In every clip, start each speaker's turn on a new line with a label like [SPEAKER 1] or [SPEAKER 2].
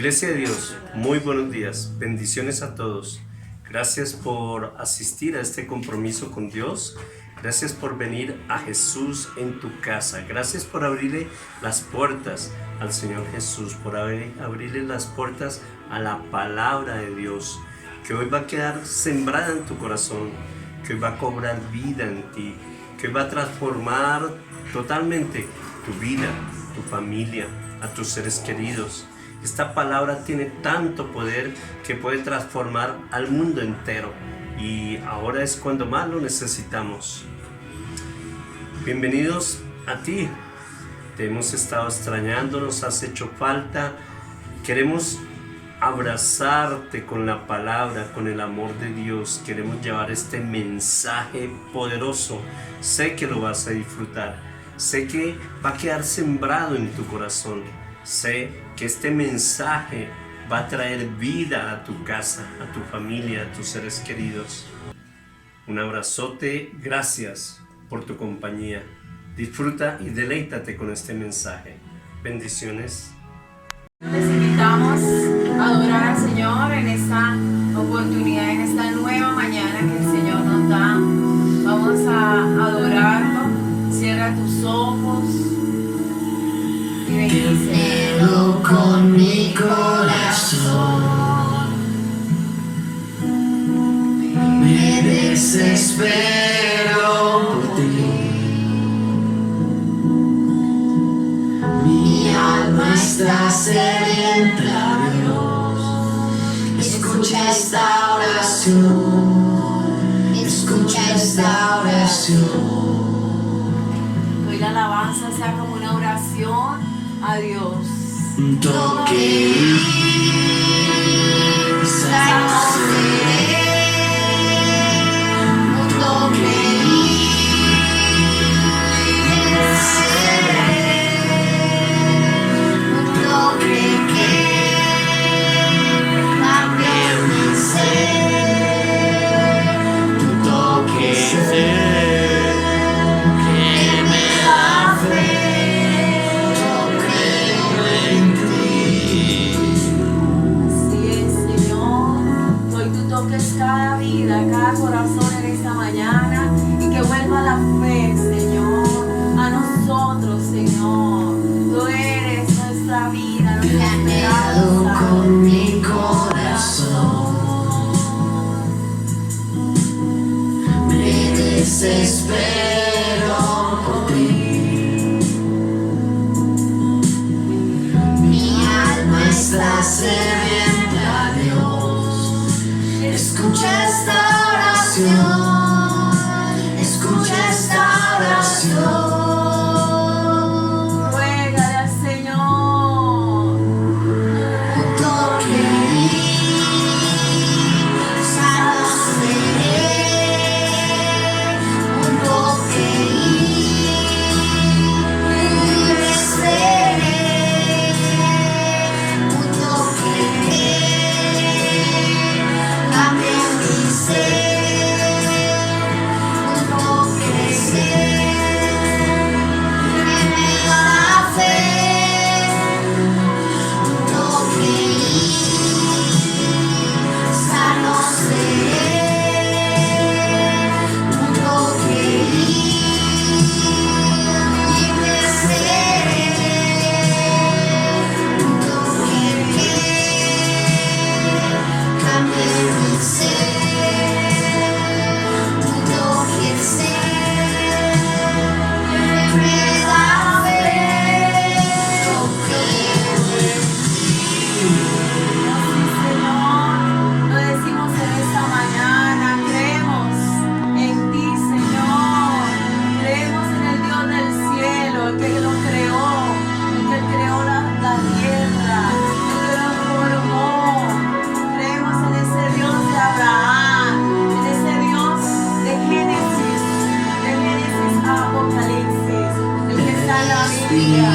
[SPEAKER 1] Iglesia de Dios, muy buenos días, bendiciones a todos. Gracias por asistir a este compromiso con Dios. Gracias por venir a Jesús en tu casa. Gracias por abrirle las puertas al Señor Jesús, por abrirle las puertas a la palabra de Dios, que hoy va a quedar sembrada en tu corazón, que hoy va a cobrar vida en ti, que hoy va a transformar totalmente tu vida, tu familia, a tus seres queridos. Esta palabra tiene tanto poder que puede transformar al mundo entero, y ahora es cuando más lo necesitamos. Bienvenidos a ti. Te hemos estado extrañando, nos has hecho falta. Queremos abrazarte con la palabra, con el amor de Dios. Queremos llevar este mensaje poderoso. Sé que lo vas a disfrutar. Sé que va a quedar sembrado en tu corazón. Sé que este mensaje va a traer vida a tu casa, a tu familia, a tus seres queridos. Un abrazote, gracias por tu compañía. Disfruta y deleítate con este mensaje. Bendiciones.
[SPEAKER 2] Les invitamos a adorar al Señor en esta oportunidad, en esta nueva mañana que el Señor nos da. Vamos a adorarlo. Cierra tus ojos y bendícelo
[SPEAKER 3] con mi corazón. Me desespero por ti. Mi alma está sedienta, Dios. Escucha esta oración. Escucha esta oración.
[SPEAKER 2] Hoy la alabanza sea como una oración a Dios.
[SPEAKER 3] Un toque y sano seré. Un toque y seré. Un toque que cambie mi ser. Un toque que me da fe.
[SPEAKER 2] Cada vida, cada corazón en esta mañana, y que vuelva la fe, Señor, a nosotros, Señor. Tú eres nuestra vida, nuestra esperanza.
[SPEAKER 3] Con mi corazón me desespero por ti. Mi alma está sedienta, Dios. Escucha esta oración, escucha esta oración.
[SPEAKER 2] Ruégale al Señor.
[SPEAKER 3] Un toque y sano seré. Un toque y libre seré. Un toque cambia mi ser. Un toque que me da fe. Un toque sano seré. Un toque libre seré. Un toque cambie mi ser. Un toque que me da fe.
[SPEAKER 2] Señor, lo decimos en esta mañana, creemos en ti, Señor, creemos en el Dios del cielo, el que lo creó, el que creó la tierra, el que lo formó. Creemos en ese Dios de Abraham, en ese Dios de Génesis a Apocalipsis, el que está en la Biblia.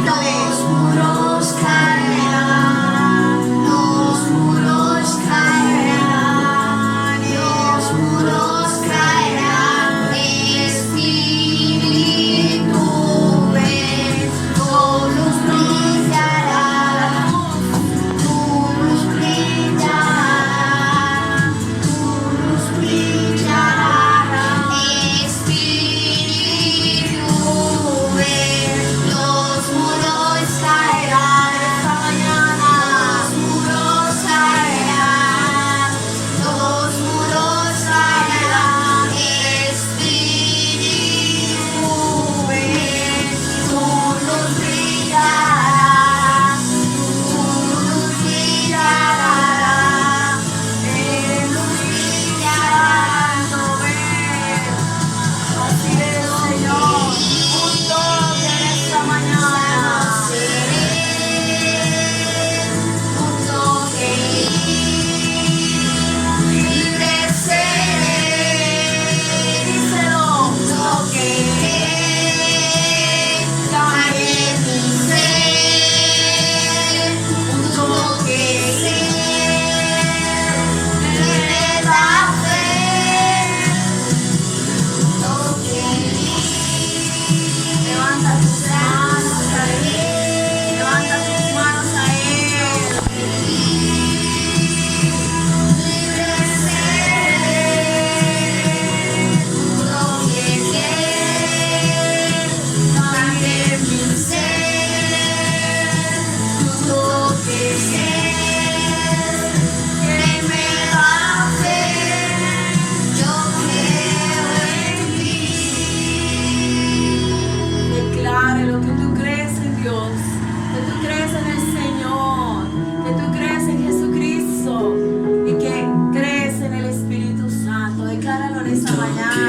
[SPEAKER 3] Los muros caerán, los muros caerán, los muros caerán. Espíritu, ven, todos los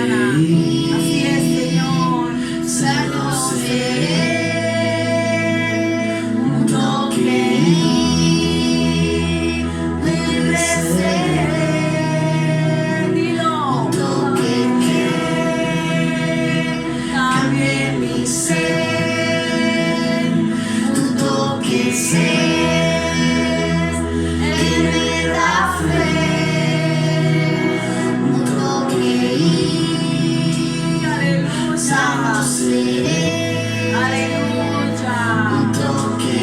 [SPEAKER 2] mañana. Así es, Señor.
[SPEAKER 3] sano seré. Un toque libre seré.
[SPEAKER 2] Dilo.
[SPEAKER 3] Un toque que cambie mi ser. Un toque sé que me da fe. Un toque
[SPEAKER 2] Aleluya.
[SPEAKER 3] sano seré.
[SPEAKER 2] Aleluya.
[SPEAKER 3] Un toque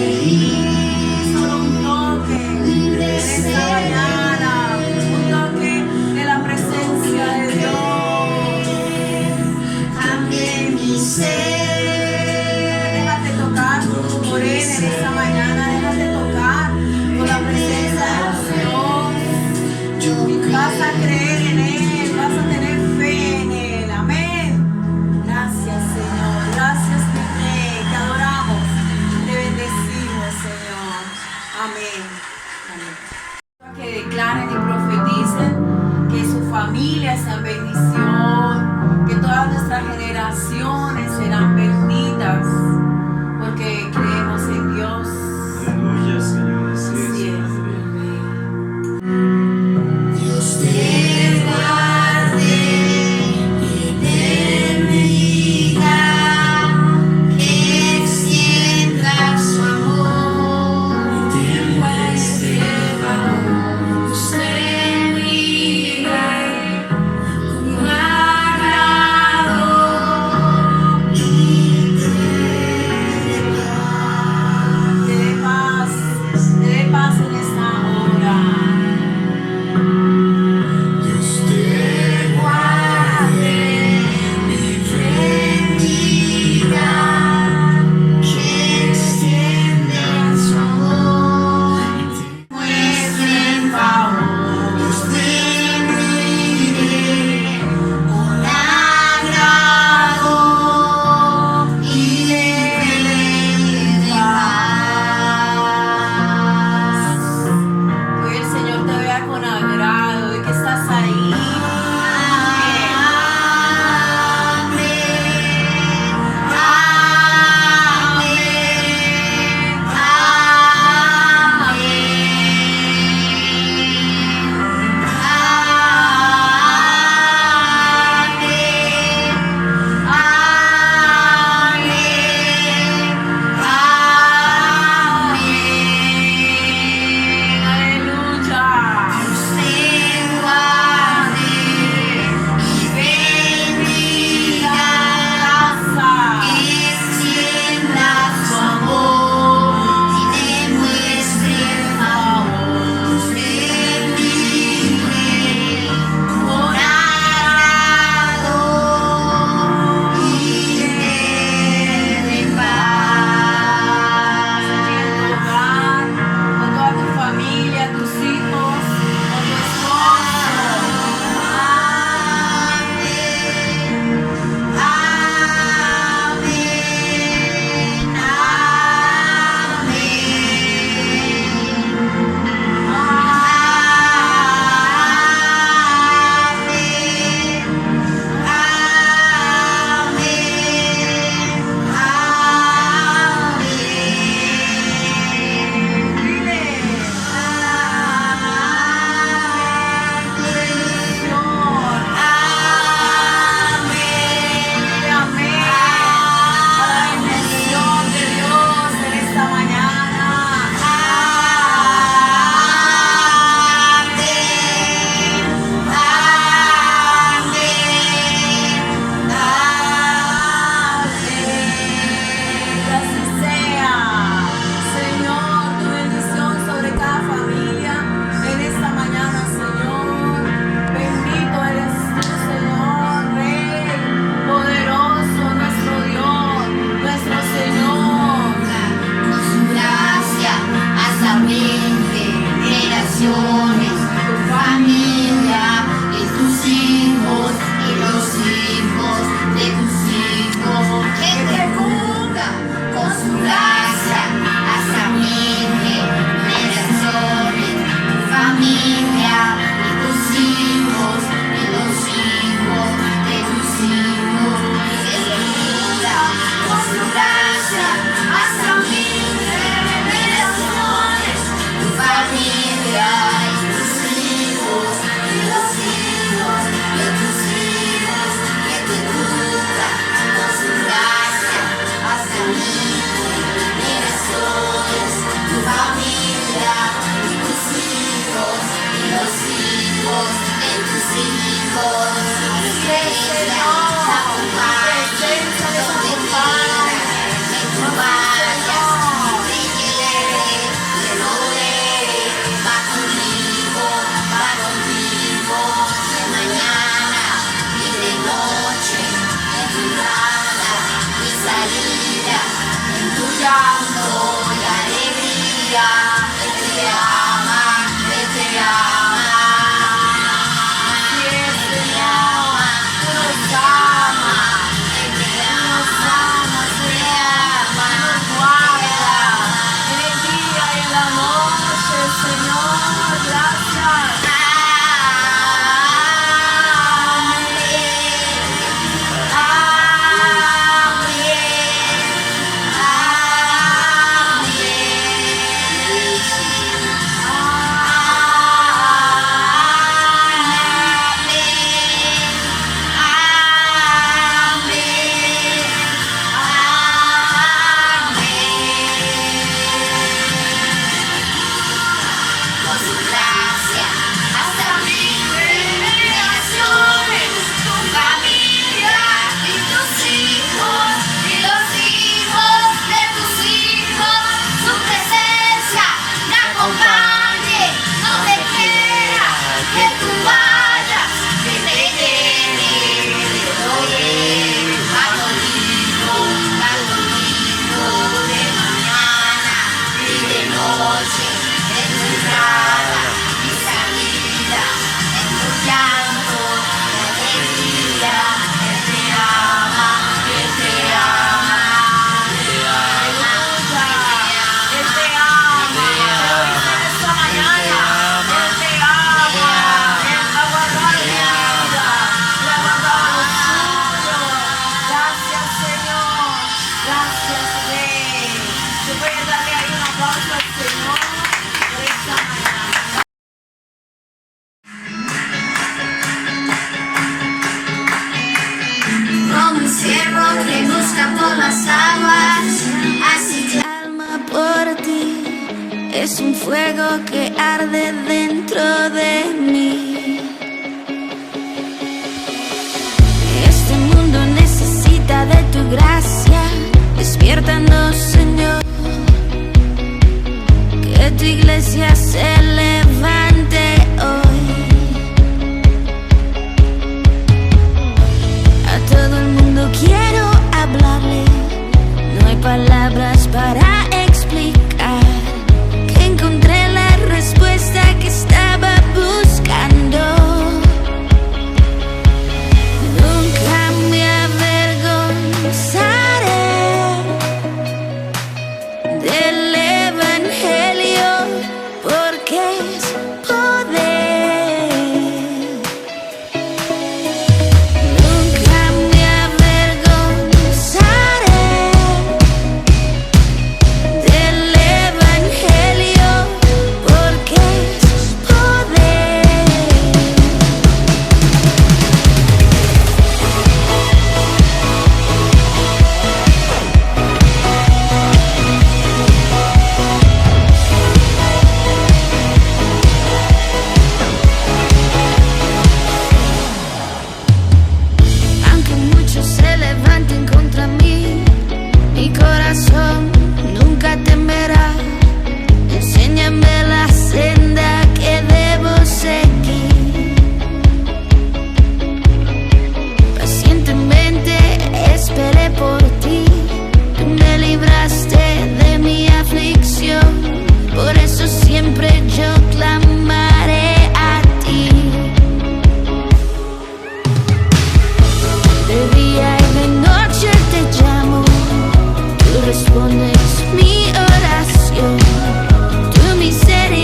[SPEAKER 2] Solo un toque
[SPEAKER 3] libre
[SPEAKER 2] en esta
[SPEAKER 3] seré.
[SPEAKER 2] mañana. Un toque de la presencia de Dios.
[SPEAKER 3] Cambie mi ser.
[SPEAKER 2] Déjate tocar por Él en esta mañana. Déjate tocar por la presencia de Dios.
[SPEAKER 3] Yo
[SPEAKER 2] Vas a creer en Él, vas a tener fe en Él. Amén. Gracias, Señor. Gracias, mi Rey. Te adoramos. Te bendecimos, Señor. Amén. Amén. Que declaren y profeticen que su familia sea bendición, que todas nuestras generaciones serán benditas, porque creemos en Dios.
[SPEAKER 1] Aleluya, Señor. Así
[SPEAKER 2] Así
[SPEAKER 1] es,
[SPEAKER 2] es.
[SPEAKER 1] Padre.
[SPEAKER 2] Amén.
[SPEAKER 3] Dios te guarde y bendiga, que extienda su amor y te muestre favor. Dios te mire con agrado y te dé paz. Es un fuego que arde dentro de mí. Este mundo necesita de tu gracia. Despiértanos, Señor. Que tu iglesia se levante hoy. A todo el mundo quiero hablarle. No hay palabras para explicar que encontré la respuesta que estaba buscando. Nunca me avergonzaré del evangelio, porque es poder. Nunca me avergonzaré del evangelio, porque es poder. Aunque muchos se levanten contra mí, mi corazón nunca temerá. Enséñame la senda que debo seguir. Pacientemente esperé por ti. Tú me libraste de mi aflicción. Por eso siempre yo clamaré a ti. De día y de noche te llamo. Tú respondes mi oración. Tu misericordia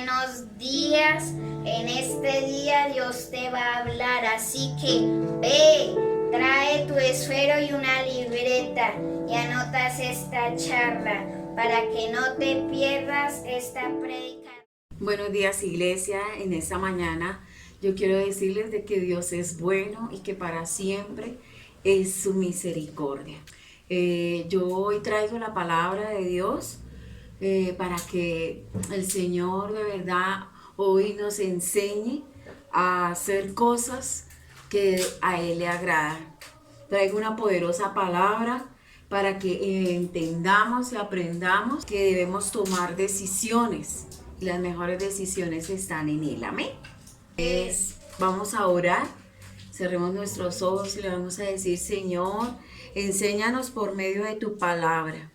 [SPEAKER 4] buenos días. En este día Dios te va a hablar, así que ve, trae tu esfero y una libreta y anotas esta charla para que no te pierdas esta prédica.
[SPEAKER 5] Buenos días, iglesia. En esta mañana yo quiero decirles de que Dios es bueno y que para siempre es su misericordia. Yo hoy traigo la palabra de Dios para que el Señor de verdad hoy nos enseñe a hacer cosas que a Él le agradan. Traigo una poderosa palabra para que entendamos y aprendamos que debemos tomar decisiones. Y las mejores decisiones están en Él. Amén. Vamos a orar. Cerremos nuestros ojos y le vamos a decir: Señor, enséñanos por medio de tu palabra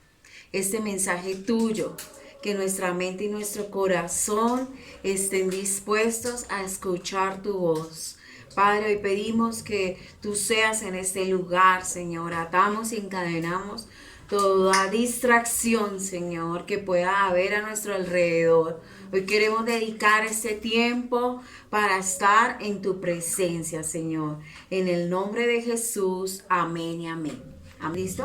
[SPEAKER 5] este mensaje tuyo, que nuestra mente y nuestro corazón estén dispuestos a escuchar tu voz. Padre, hoy pedimos que tú seas en este lugar, Señor. Atamos y encadenamos toda distracción, Señor, que pueda haber a nuestro alrededor. Hoy queremos dedicar este tiempo para estar en tu presencia, Señor. En el nombre de Jesús, amén y amén. ¿Listo?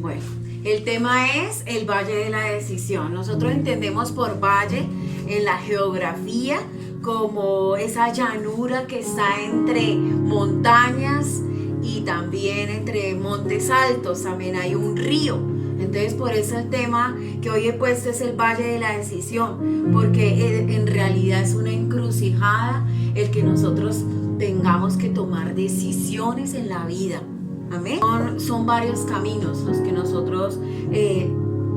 [SPEAKER 5] Bueno, el tema es el Valle de la Decisión. Nosotros entendemos por valle en la geografía como esa llanura que está entre montañas y también entre montes altos. También hay un río. Entonces por eso el tema que hoy he puesto es el Valle de la Decisión, porque en realidad es una encrucijada el que nosotros tengamos que tomar decisiones en la vida. Amén. Son varios caminos los que nosotros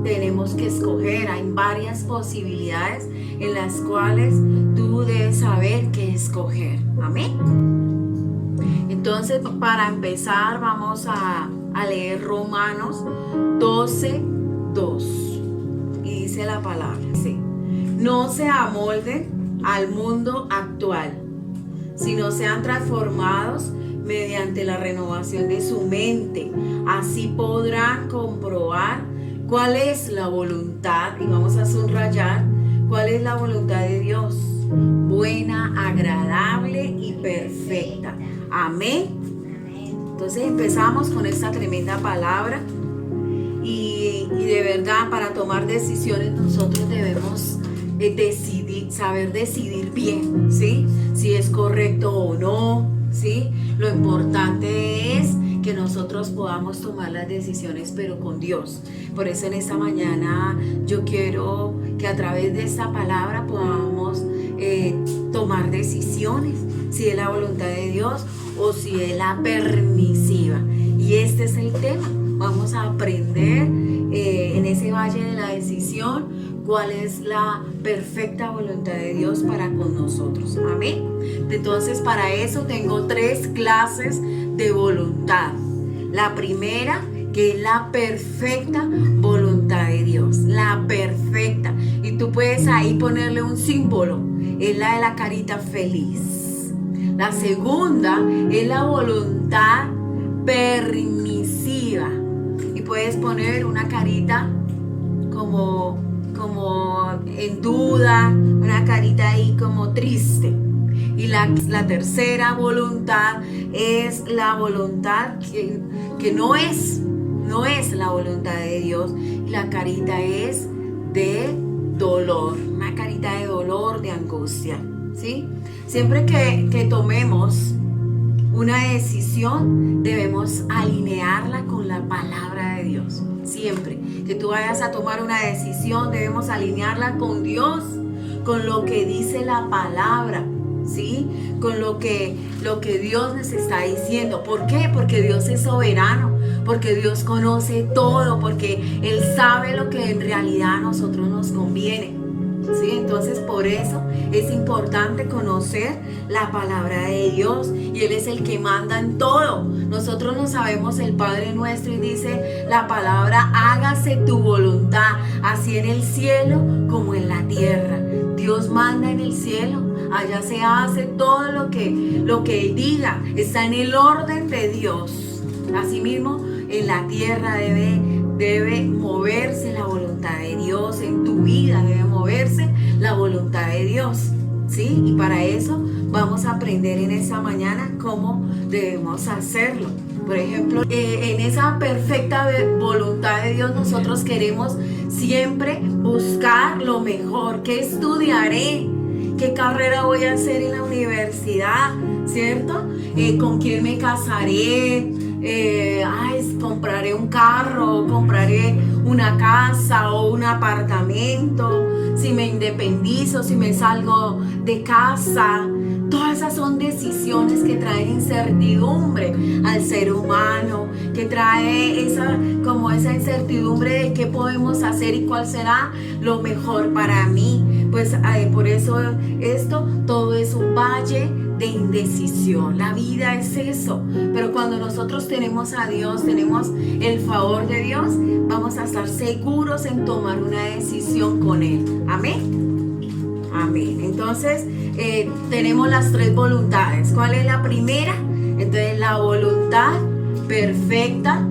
[SPEAKER 5] tenemos que escoger. Hay varias posibilidades en las cuales tú debes saber qué escoger. Amén. Entonces, para empezar, vamos a leer Romanos 12:2. Y dice la palabra: dice, no se amolden al mundo actual, sino sean transformados mediante la renovación de su mente. Así podrán comprobar cuál es la voluntad, y vamos a subrayar cuál es la voluntad de Dios, buena, agradable y perfecta. Amén. Entonces empezamos con esta tremenda palabra y de verdad para tomar decisiones nosotros debemos saber decidir bien, ¿sí? Si es correcto o no, ¿sí? Lo importante es que nosotros podamos tomar las decisiones, pero con Dios. Por eso en esta mañana yo quiero que a través de esta palabra podamos tomar decisiones, si es la voluntad de Dios o si es la permisiva. Y este es el tema. Vamos a aprender en ese valle de la decisión cuál es la perfecta voluntad de Dios para con nosotros. Amén. Entonces, para eso tengo 3 clases de voluntad. La primera, que es la perfecta voluntad de Dios, la perfecta. Y tú puedes ahí ponerle un símbolo, es la de la carita feliz. La segunda es la voluntad permisiva. Y puedes poner una carita como en duda, una carita ahí como triste. Y la tercera voluntad es la voluntad que no es la voluntad de Dios. La carita es de dolor, una carita de dolor, de angustia, ¿sí? Siempre que tomemos una decisión, debemos alinearla con la palabra de Dios. Siempre que tú vayas a tomar una decisión, debemos alinearla con Dios, con lo que dice la palabra, ¿sí? Con lo que Dios nos está diciendo. ¿Por qué? Porque Dios es soberano, porque Dios conoce todo, porque Él sabe lo que en realidad a nosotros nos conviene, ¿sí? Entonces por eso es importante conocer la palabra de Dios, y Él es el que manda en todo. Nosotros no sabemos el Padre Nuestro y dice la palabra: hágase tu voluntad, así en el cielo como en la tierra. Dios manda en el cielo, allá se hace todo lo que Él diga, está en el orden de Dios. Asimismo, en la tierra debe debe moverse la voluntad de Dios, en tu vida debe moverse la voluntad de Dios, ¿sí? Y para eso vamos a aprender en esta mañana cómo debemos hacerlo. Por ejemplo, en esa perfecta voluntad de Dios nosotros queremos siempre buscar lo mejor. ¿Qué estudiaré? ¿Qué carrera voy a hacer en la universidad? ¿Cierto? ¿Con quién me casaré? Compraré un carro, compraré una casa o un apartamento, si me independizo, si me salgo de casa. Todas esas son decisiones que traen incertidumbre al ser humano, que trae esa incertidumbre de qué podemos hacer y cuál será lo mejor para mí. Pues por eso todo es un valle de indecisión. La vida es eso, pero cuando nosotros tenemos a Dios, tenemos el favor de Dios, vamos a estar seguros en tomar una decisión con Él. Amén. Amén. Entonces tenemos las 3 voluntades. ¿Cuál es la primera? Entonces, la voluntad perfecta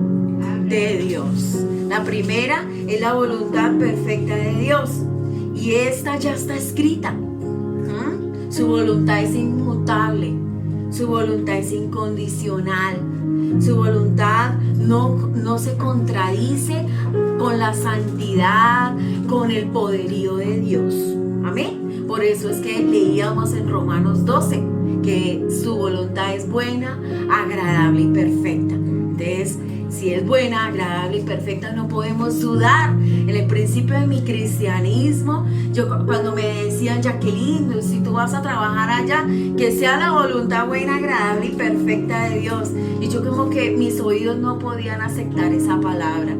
[SPEAKER 5] de Dios. La primera es la voluntad perfecta de Dios, y esta ya está escrita. Su voluntad es inmutable, su voluntad es incondicional, su voluntad no se contradice con la santidad, con el poderío de Dios. Amén. Por eso es que leíamos en Romanos 12 que su voluntad es buena, agradable y perfecta. Entonces, si es buena, agradable y perfecta, no podemos dudar. En el principio de mi cristianismo, cuando me decían, Jacqueline, si tú vas a trabajar allá, que sea la voluntad buena, agradable y perfecta de Dios. Y yo como que mis oídos no podían aceptar esa palabra,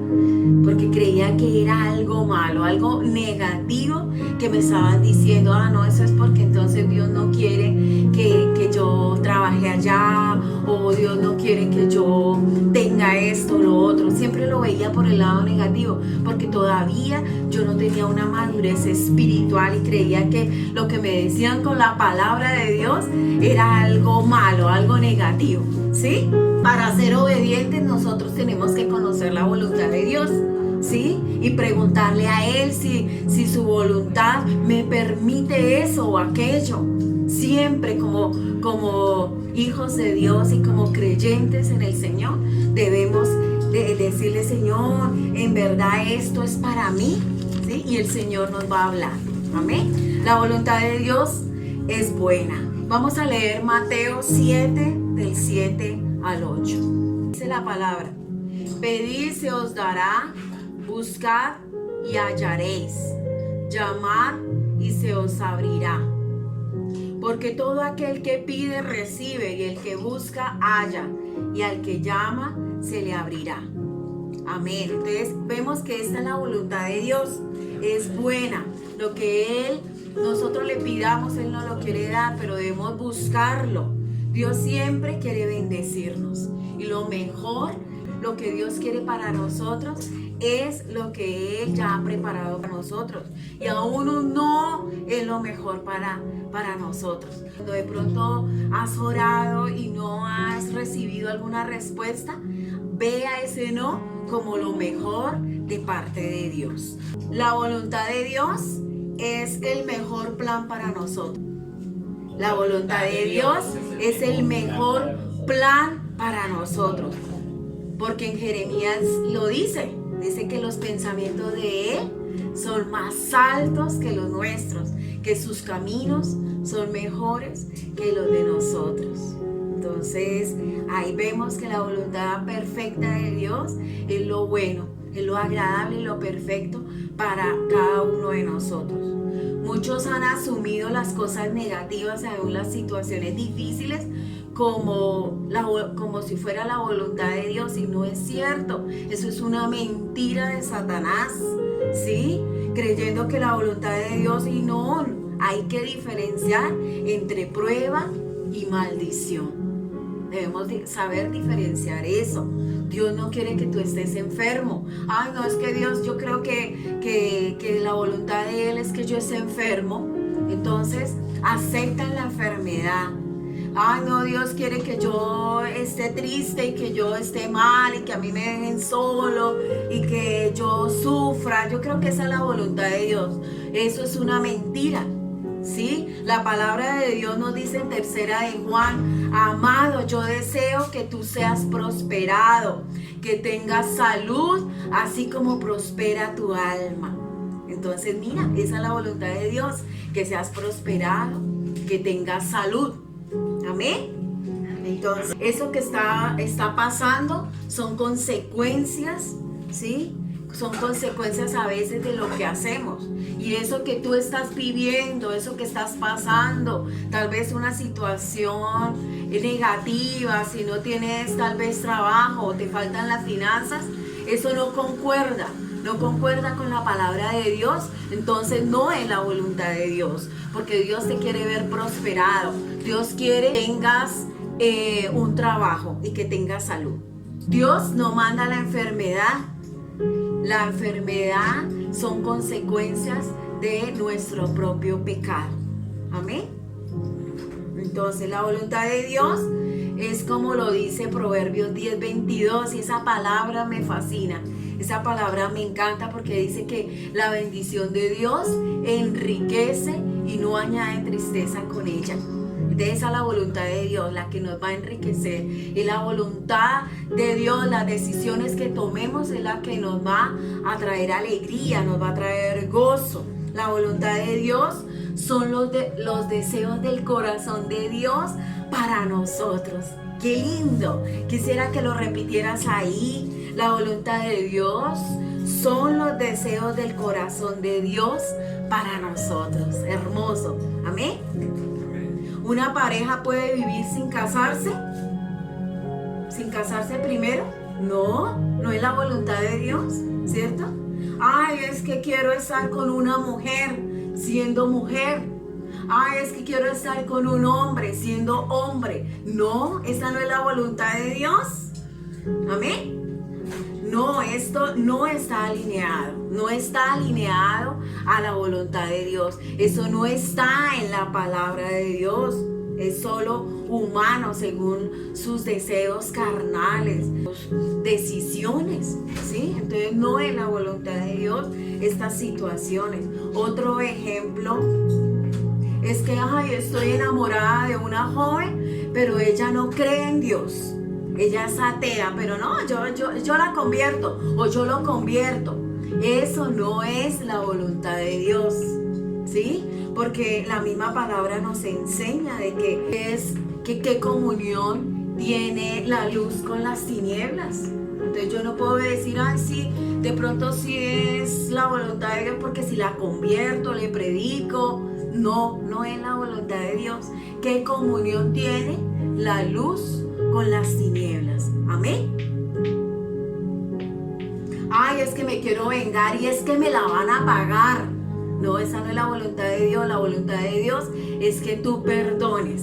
[SPEAKER 5] porque creía que era algo malo, algo negativo que me estaban diciendo. No, eso es porque entonces Dios no quiere que yo trabaje allá, o Dios no quiere que yo tenga esto, lo otro. Siempre lo veía por el lado negativo, porque todavía yo no tenía una madurez espiritual y creía que lo que me decían con la palabra de Dios era algo malo, algo negativo, ¿sí? Para ser obedientes nosotros tenemos que conocer la voluntad de Dios, ¿sí? Y preguntarle a Él si su voluntad me permite eso o aquello. Siempre como hijos de Dios y como creyentes en el Señor debemos de decirle, Señor, en verdad esto es para mí, ¿sí? Y el Señor nos va a hablar. Amén. La voluntad de Dios es buena. Vamos a leer Mateo 7, del 7 al 8. Dice la palabra: pedid, se os dará, buscad y hallaréis, llamad y se os abrirá. Porque todo aquel que pide recibe, y el que busca halla, y al que llama se le abrirá. Amén. Entonces vemos que esta es la voluntad de Dios, es buena. Lo que nosotros le pidamos, Él no lo quiere dar, pero debemos buscarlo. Dios siempre quiere bendecirnos, y lo mejor, lo que Dios quiere para nosotros, es lo que Él ya ha preparado para nosotros, y aún un no es lo mejor para nosotros. Cuando de pronto has orado y no has recibido alguna respuesta, vea ese no como lo mejor de parte de Dios. La voluntad de Dios es el mejor plan para nosotros. La voluntad de Dios es el mejor plan para nosotros, porque en Jeremías lo dice que los pensamientos de Él son más altos que los nuestros, que sus caminos son mejores que los de nosotros. Entonces ahí vemos que la voluntad perfecta de Dios es lo bueno, es lo agradable y lo perfecto para cada uno de nosotros. Muchos han asumido las cosas negativas, aún las situaciones difíciles, como si fuera la voluntad de Dios, y no es cierto. Eso es una mentira de Satanás, ¿sí? Creyendo que la voluntad de Dios, y no, hay que diferenciar entre prueba y maldición. Debemos saber diferenciar eso. Dios no quiere que tú estés enfermo. No, es que Dios, yo creo que la voluntad de Él es que yo esté enfermo. Entonces, aceptan la enfermedad. ay no, Dios quiere que yo esté triste y que yo esté mal y que a mí me dejen solo y que yo sufra. Yo creo que esa es la voluntad de Dios. Eso es una mentira, ¿sí? La palabra de Dios nos dice en 3 de Juan, amado, yo deseo que tú seas prosperado, que tengas salud, así como prospera tu alma. Entonces, mira, esa es la voluntad de Dios, que seas prosperado, que tengas salud. Amén. Entonces, eso que está pasando son consecuencias, ¿sí? Son consecuencias a veces de lo que hacemos. Y eso que tú estás viviendo, eso que estás pasando, tal vez una situación negativa, si no tienes tal vez trabajo o te faltan las finanzas, eso no concuerda con la palabra de Dios. Entonces no es la voluntad de Dios, porque Dios te quiere ver prosperado. Dios quiere que tengas un trabajo y que tengas salud. Dios no manda la enfermedad. La enfermedad son consecuencias de nuestro propio pecado. Amén. Entonces la voluntad de Dios es como lo dice Proverbios 10:22, y esa palabra me fascina. Esa palabra me encanta porque dice que la bendición de Dios enriquece y no añade tristeza con ella. De esa es la voluntad de Dios, la que nos va a enriquecer. Y la voluntad de Dios, las decisiones que tomemos es la que nos va a traer alegría, nos va a traer gozo. La voluntad de Dios son los deseos del corazón de Dios para nosotros. ¡Qué lindo! Quisiera que lo repitieras ahí. La voluntad de Dios son los deseos del corazón de Dios para nosotros. Hermoso. Amén. ¿Una pareja puede vivir sin casarse? ¿Sin casarse primero? No, no es la voluntad de Dios, ¿cierto? Ay, es que quiero estar con una mujer siendo mujer. Ay, es que quiero estar con un hombre siendo hombre. No, esa no es la voluntad de Dios. Amén. No, esto no está alineado, no está alineado a la voluntad de Dios. Eso no está en la palabra de Dios. Es solo humano según sus deseos carnales, sus decisiones, ¿sí? Entonces no es la voluntad de Dios estas situaciones. Otro ejemplo es que ay, estoy enamorada de una joven, pero ella no cree en Dios. Ella es atea, pero no, yo la convierto o yo lo convierto. Eso no es la voluntad de Dios, ¿sí? Porque la misma palabra nos enseña de que qué comunión tiene la luz con las tinieblas. Entonces yo no puedo decir, ay, sí, de pronto sí es la voluntad de Dios porque si la convierto, le predico. No, no es la voluntad de Dios. ¿Qué comunión tiene la luz con las tinieblas? Amén. Ay, es que me quiero vengar y es que me la van a pagar. No, esa no es la voluntad de Dios. La voluntad de Dios es que tú perdones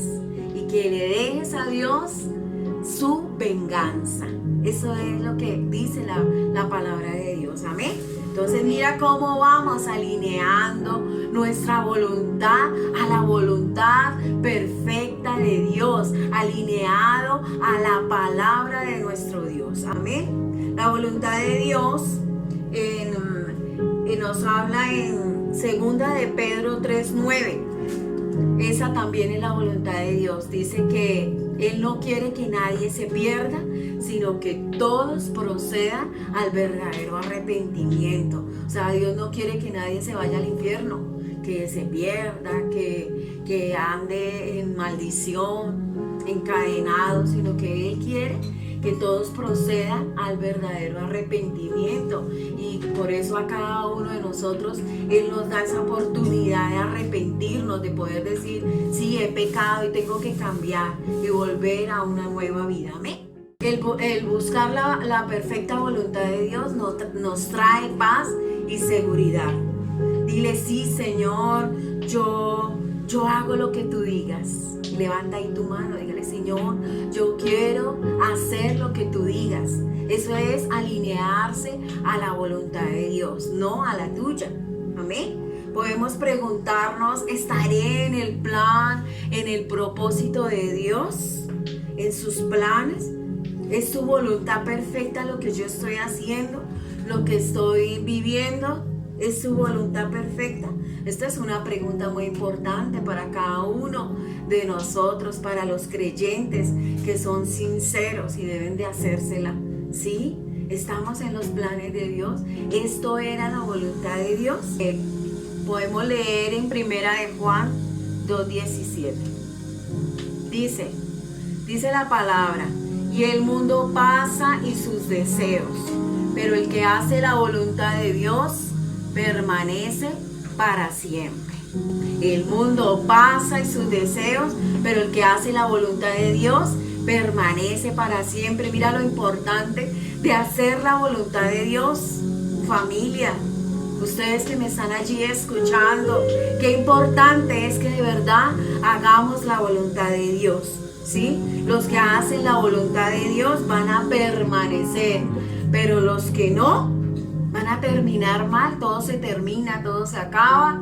[SPEAKER 5] y que le dejes a Dios su venganza. Eso es lo que dice la palabra de Dios. Amén. Entonces mira cómo vamos alineando nuestra voluntad a la voluntad perfecta de Dios, alineado a la palabra de nuestro Dios. Amén. La voluntad de Dios nos habla en 2 de Pedro 3:9. Esa también es la voluntad de Dios. Dice que Él no quiere que nadie se pierda, sino que todos procedan al verdadero arrepentimiento. O sea, Dios no quiere que nadie se vaya al infierno, que se pierda, que ande en maldición, encadenado, sino que Él quiere que todos procedan al verdadero arrepentimiento. Y por eso a cada uno de nosotros Él nos da esa oportunidad de arrepentirnos, de poder decir, sí, he pecado y tengo que cambiar y volver a una nueva vida. Amén. El buscar la perfecta voluntad de Dios nos trae paz y seguridad. Dile, sí, Señor, yo hago lo que tú digas. Levanta ahí tu mano, dígale, Señor, yo quiero hacer lo que tú digas. Eso es alinearse a la voluntad de Dios, no a la tuya. Amén. Podemos preguntarnos, ¿estaré en el plan, en el propósito de Dios? ¿En sus planes? ¿Es su voluntad perfecta lo que yo estoy haciendo? ¿Lo que estoy viviendo? ¿Es su voluntad perfecta? Esta es una pregunta muy importante para cada uno de nosotros, para los creyentes que son sinceros y deben de hacérsela. ¿Sí? ¿Estamos en los planes de Dios? ¿Esto era la voluntad de Dios? Podemos leer en 1 de Juan 2:17. Dice la palabra, y el mundo pasa y sus deseos, pero el que hace la voluntad de Dios permanece para siempre. El mundo pasa y sus deseos, pero el que hace la voluntad de Dios permanece para siempre. Mira lo importante de hacer la voluntad de Dios, familia. Ustedes que me están allí escuchando, qué importante es que de verdad hagamos la voluntad de Dios, ¿sí? Los que hacen la voluntad de Dios van a permanecer, pero los que no, van a terminar mal. Todo se termina, todo se acaba.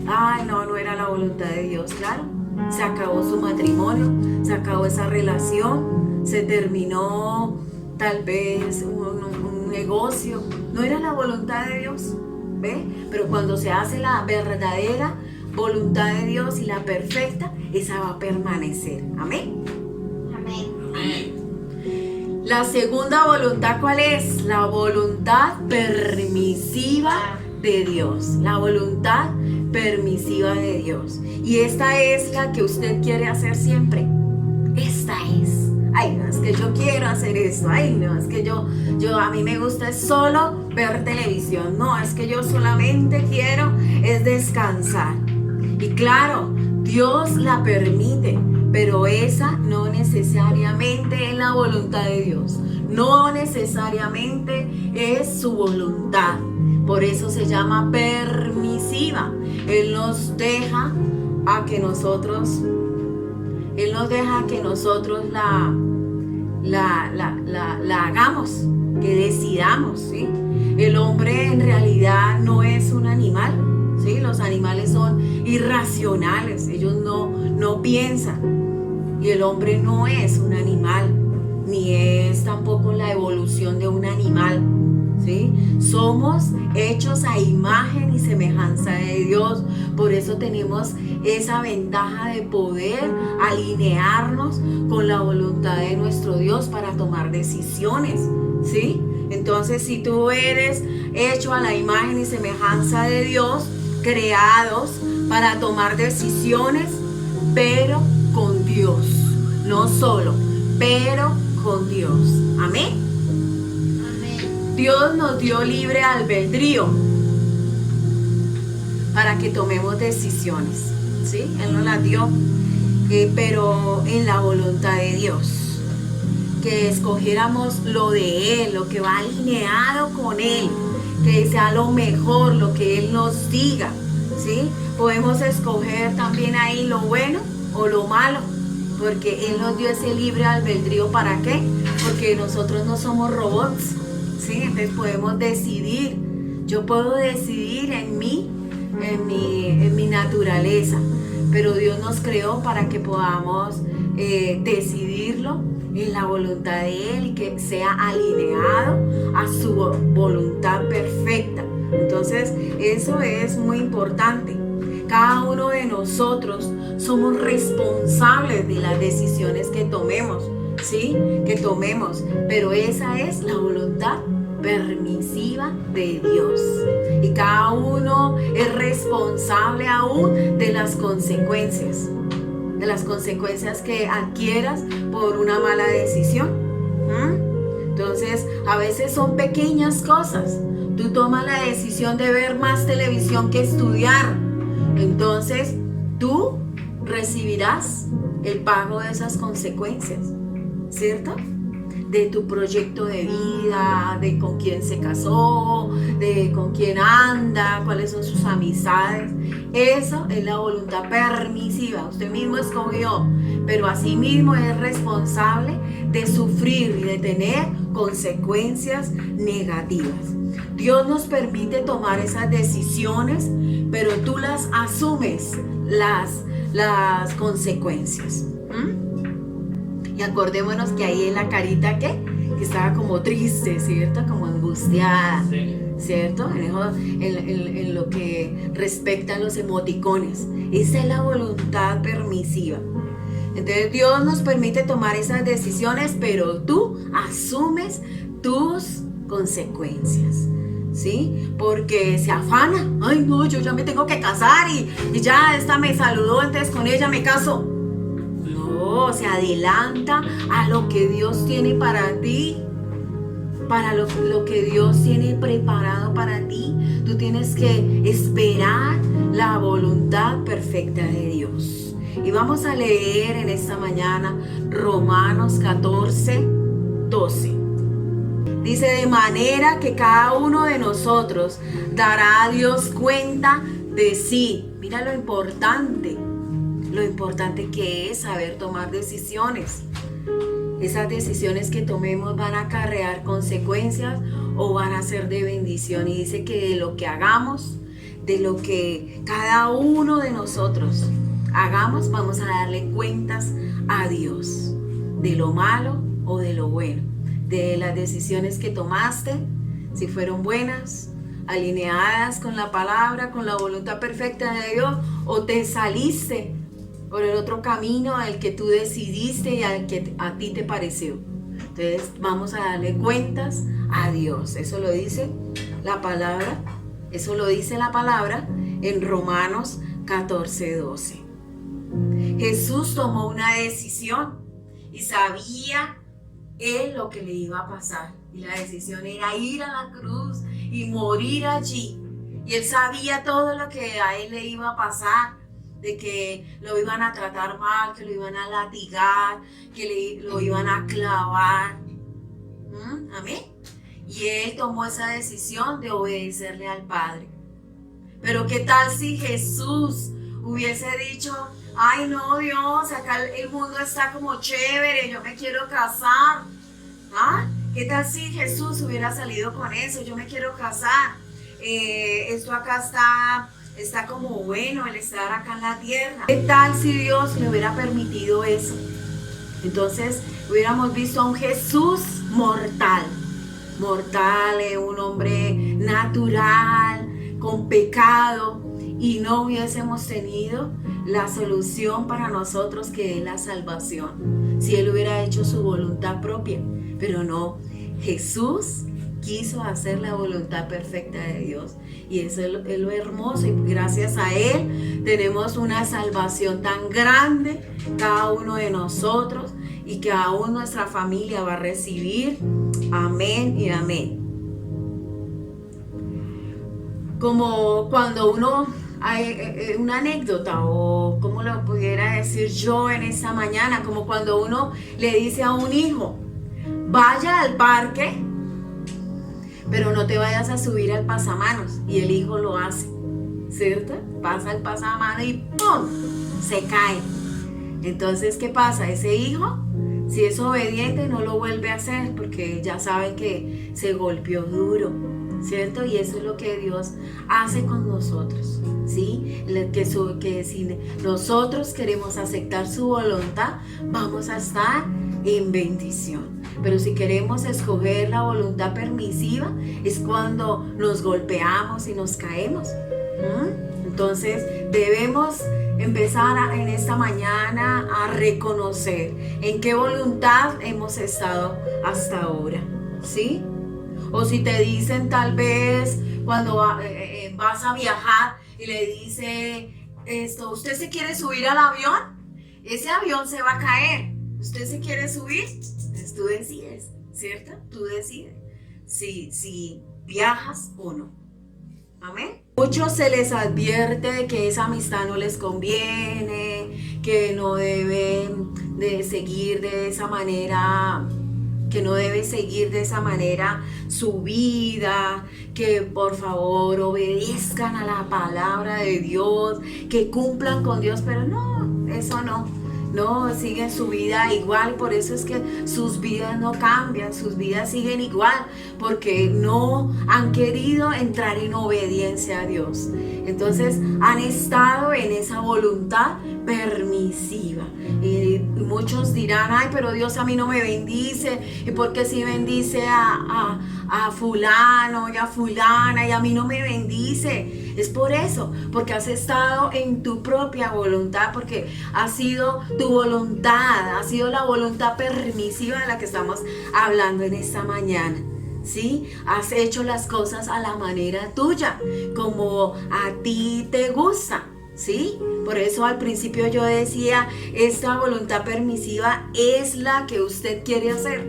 [SPEAKER 5] Ay, no era la voluntad de Dios, claro. Se acabó su matrimonio, se acabó esa relación, se terminó tal vez un negocio. No era la voluntad de Dios, ¿ve? Pero cuando se hace la verdadera voluntad de Dios y la perfecta, esa va a permanecer. Amén.
[SPEAKER 4] Amén.
[SPEAKER 5] La segunda voluntad, ¿cuál es? La voluntad permisiva de Dios. La voluntad permisiva de Dios. Y esta es la que usted quiere hacer siempre. Esta es. Ay, no, es que yo quiero hacer esto. Ay, no, es que yo a mí me gusta es solo ver televisión. No, es que yo solamente quiero es descansar. Y claro, Dios la permite, pero esa no necesariamente es la voluntad de Dios. No necesariamente es su voluntad. Por eso se llama permisiva. Él nos deja a que nosotros la hagamos, que decidamos, ¿sí? El hombre en realidad no es un animal, ¿sí? Los animales son irracionales, ellos no piensan. Y el hombre no es un animal, ni es tampoco la evolución de un animal, ¿sí? Somos hechos a imagen y semejanza de Dios. Por eso tenemos esa ventaja de poder alinearnos con la voluntad de nuestro Dios para tomar decisiones, ¿sí? Entonces, si tú eres hecho a la imagen y semejanza de Dios, creados para tomar decisiones, pero con Dios, no solo, pero con Dios. Amén. Dios nos dio libre albedrío para que tomemos decisiones, ¿sí? Él nos las dio, pero en la voluntad de Dios, que escogiéramos lo de Él, lo que va alineado con Él, que sea lo mejor, lo que Él nos diga, ¿sí? Podemos escoger también ahí lo bueno o lo malo, porque Él nos dio ese libre albedrío. ¿Para qué? Porque nosotros no somos robots, ¿sí? Entonces podemos decidir. Yo puedo decidir en mi naturaleza, pero Dios nos creó para que podamos decidirlo en la voluntad de Él y que sea alineado a su voluntad perfecta. Entonces eso es muy importante. Cada uno de nosotros somos responsables de las decisiones que tomemos, ¿sí? Que tomemos, pero esa es la voluntad permisiva de Dios. Y cada uno es responsable aún de las consecuencias que adquieras por una mala decisión. Entonces, a veces son pequeñas cosas. Tú tomas la decisión de ver más televisión que estudiar. Entonces, tú recibirás el pago de esas consecuencias, ¿cierto? De tu proyecto de vida, de con quién se casó, de con quién anda, cuáles son sus amistades. Eso es la voluntad permisiva. Usted mismo escogió, pero asimismo es responsable de sufrir y de tener consecuencias negativas. Dios nos permite tomar esas decisiones, pero tú las asumes, las consecuencias. Y acordémonos que ahí en la carita que estaba como triste, ¿cierto? Como angustiada, ¿cierto? En lo que respecta a los emoticones. Esa es la voluntad permisiva. Entonces Dios nos permite tomar esas decisiones, pero tú asumes tus consecuencias, ¿sí? Porque se afana. Ay, no, yo ya me tengo que casar y ya esta me saludó, entonces con ella me caso. No, se adelanta a lo que Dios tiene para ti, para lo que Dios tiene preparado para ti. Tú tienes que esperar la voluntad perfecta de Dios. Y vamos a leer en esta mañana Romanos 14, 12. Dice, de manera que cada uno de nosotros dará a Dios cuenta de sí. Mira lo importante que es saber tomar decisiones. Esas decisiones que tomemos van a acarrear consecuencias o van a ser de bendición. Y dice que de lo que hagamos, de lo que cada uno de nosotros hagamos, vamos a darle cuentas a Dios, de lo malo o de lo bueno, de las decisiones que tomaste, si fueron buenas, alineadas con la palabra, con la voluntad perfecta de Dios, o te saliste por el otro camino al que tú decidiste y al que a ti te pareció. Entonces vamos a darle cuentas a Dios. Eso lo dice la palabra, en Romanos 14, 12. Jesús tomó una decisión y sabía él lo que le iba a pasar. Y la decisión era ir a la cruz y morir allí. Y él sabía todo lo que a él le iba a pasar, de que lo iban a tratar mal, que lo iban a latigar, que lo iban a clavar. Amén. Y él tomó esa decisión de obedecerle al Padre. Pero ¿qué tal si Jesús hubiese dicho, ay no, Dios, acá el mundo está como chévere, yo me quiero casar? ¿Qué tal si Jesús hubiera salido con eso? Yo me quiero casar. Esto acá está como bueno, el estar acá en la tierra. ¿Qué tal si Dios le hubiera permitido eso? Entonces hubiéramos visto a un Jesús mortal, un hombre natural, con pecado, y no hubiésemos tenido la solución para nosotros, que es la salvación, si él hubiera hecho su voluntad propia. Pero no, Jesús quiso hacer la voluntad perfecta de Dios, y eso es lo hermoso, y gracias a él tenemos una salvación tan grande, cada uno de nosotros, y que aún nuestra familia va a recibir. Amén y amén. Como cuando hay una anécdota, o como lo pudiera decir yo en esta mañana, como cuando uno le dice a un hijo, vaya al parque, pero no te vayas a subir al pasamanos, y el hijo lo hace, ¿cierto? Pasa el pasamanos y ¡pum!, se cae. Entonces, ¿qué pasa? Ese hijo, si es obediente, no lo vuelve a hacer, porque ya sabe que se golpeó duro, ¿cierto? Y eso es lo que Dios hace con nosotros, ¿sí? Que si nosotros queremos aceptar su voluntad, vamos a estar en bendición. Pero si queremos escoger la voluntad permisiva, es cuando nos golpeamos y nos caemos. Entonces debemos empezar en esta mañana a reconocer en qué voluntad hemos estado hasta ahora, ¿sí? O si te dicen tal vez cuando vas a viajar y le dice ¿usted se quiere subir al avión? Ese avión se va a caer. ¿Usted se quiere subir? Pues tú decides, ¿cierto? Tú decides si viajas o no. Amén. Muchos se les advierte de que esa amistad no les conviene, que no deben de seguir de esa manera, que no debe seguir de esa manera su vida, que por favor obedezcan a la palabra de Dios, que cumplan con Dios, pero no, eso no. no, siguen su vida igual, por eso es que sus vidas no cambian, sus vidas siguen igual, porque no han querido entrar en obediencia a Dios. Entonces han estado en esa voluntad permisiva. Y muchos dirán, ay, pero Dios a mí no me bendice, y porque si bendice a fulano y a fulana y a mí no me bendice. Es por eso, porque has estado en tu propia voluntad, porque ha sido tu voluntad, ha sido la voluntad permisiva de la que estamos hablando en esta mañana. ¿Sí? Has hecho las cosas a la manera tuya, como a ti te gusta. ¿Sí? Por eso al principio yo decía, esta voluntad permisiva es la que usted quiere hacer.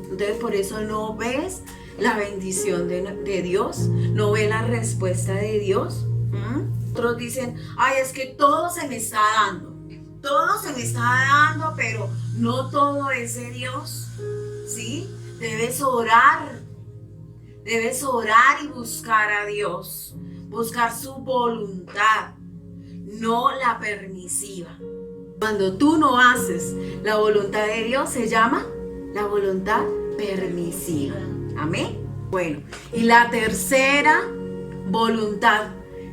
[SPEAKER 5] Entonces por eso no ves la bendición de Dios, no ves la respuesta de Dios. Otros dicen, ay, es que todo se me está dando. Todo se me está dando, pero no todo es de Dios. ¿Sí? Debes orar y buscar a Dios, buscar su voluntad, no la permisiva. Cuando tú no haces la voluntad de Dios, se llama la voluntad permisiva. Amén. Bueno, y la tercera voluntad,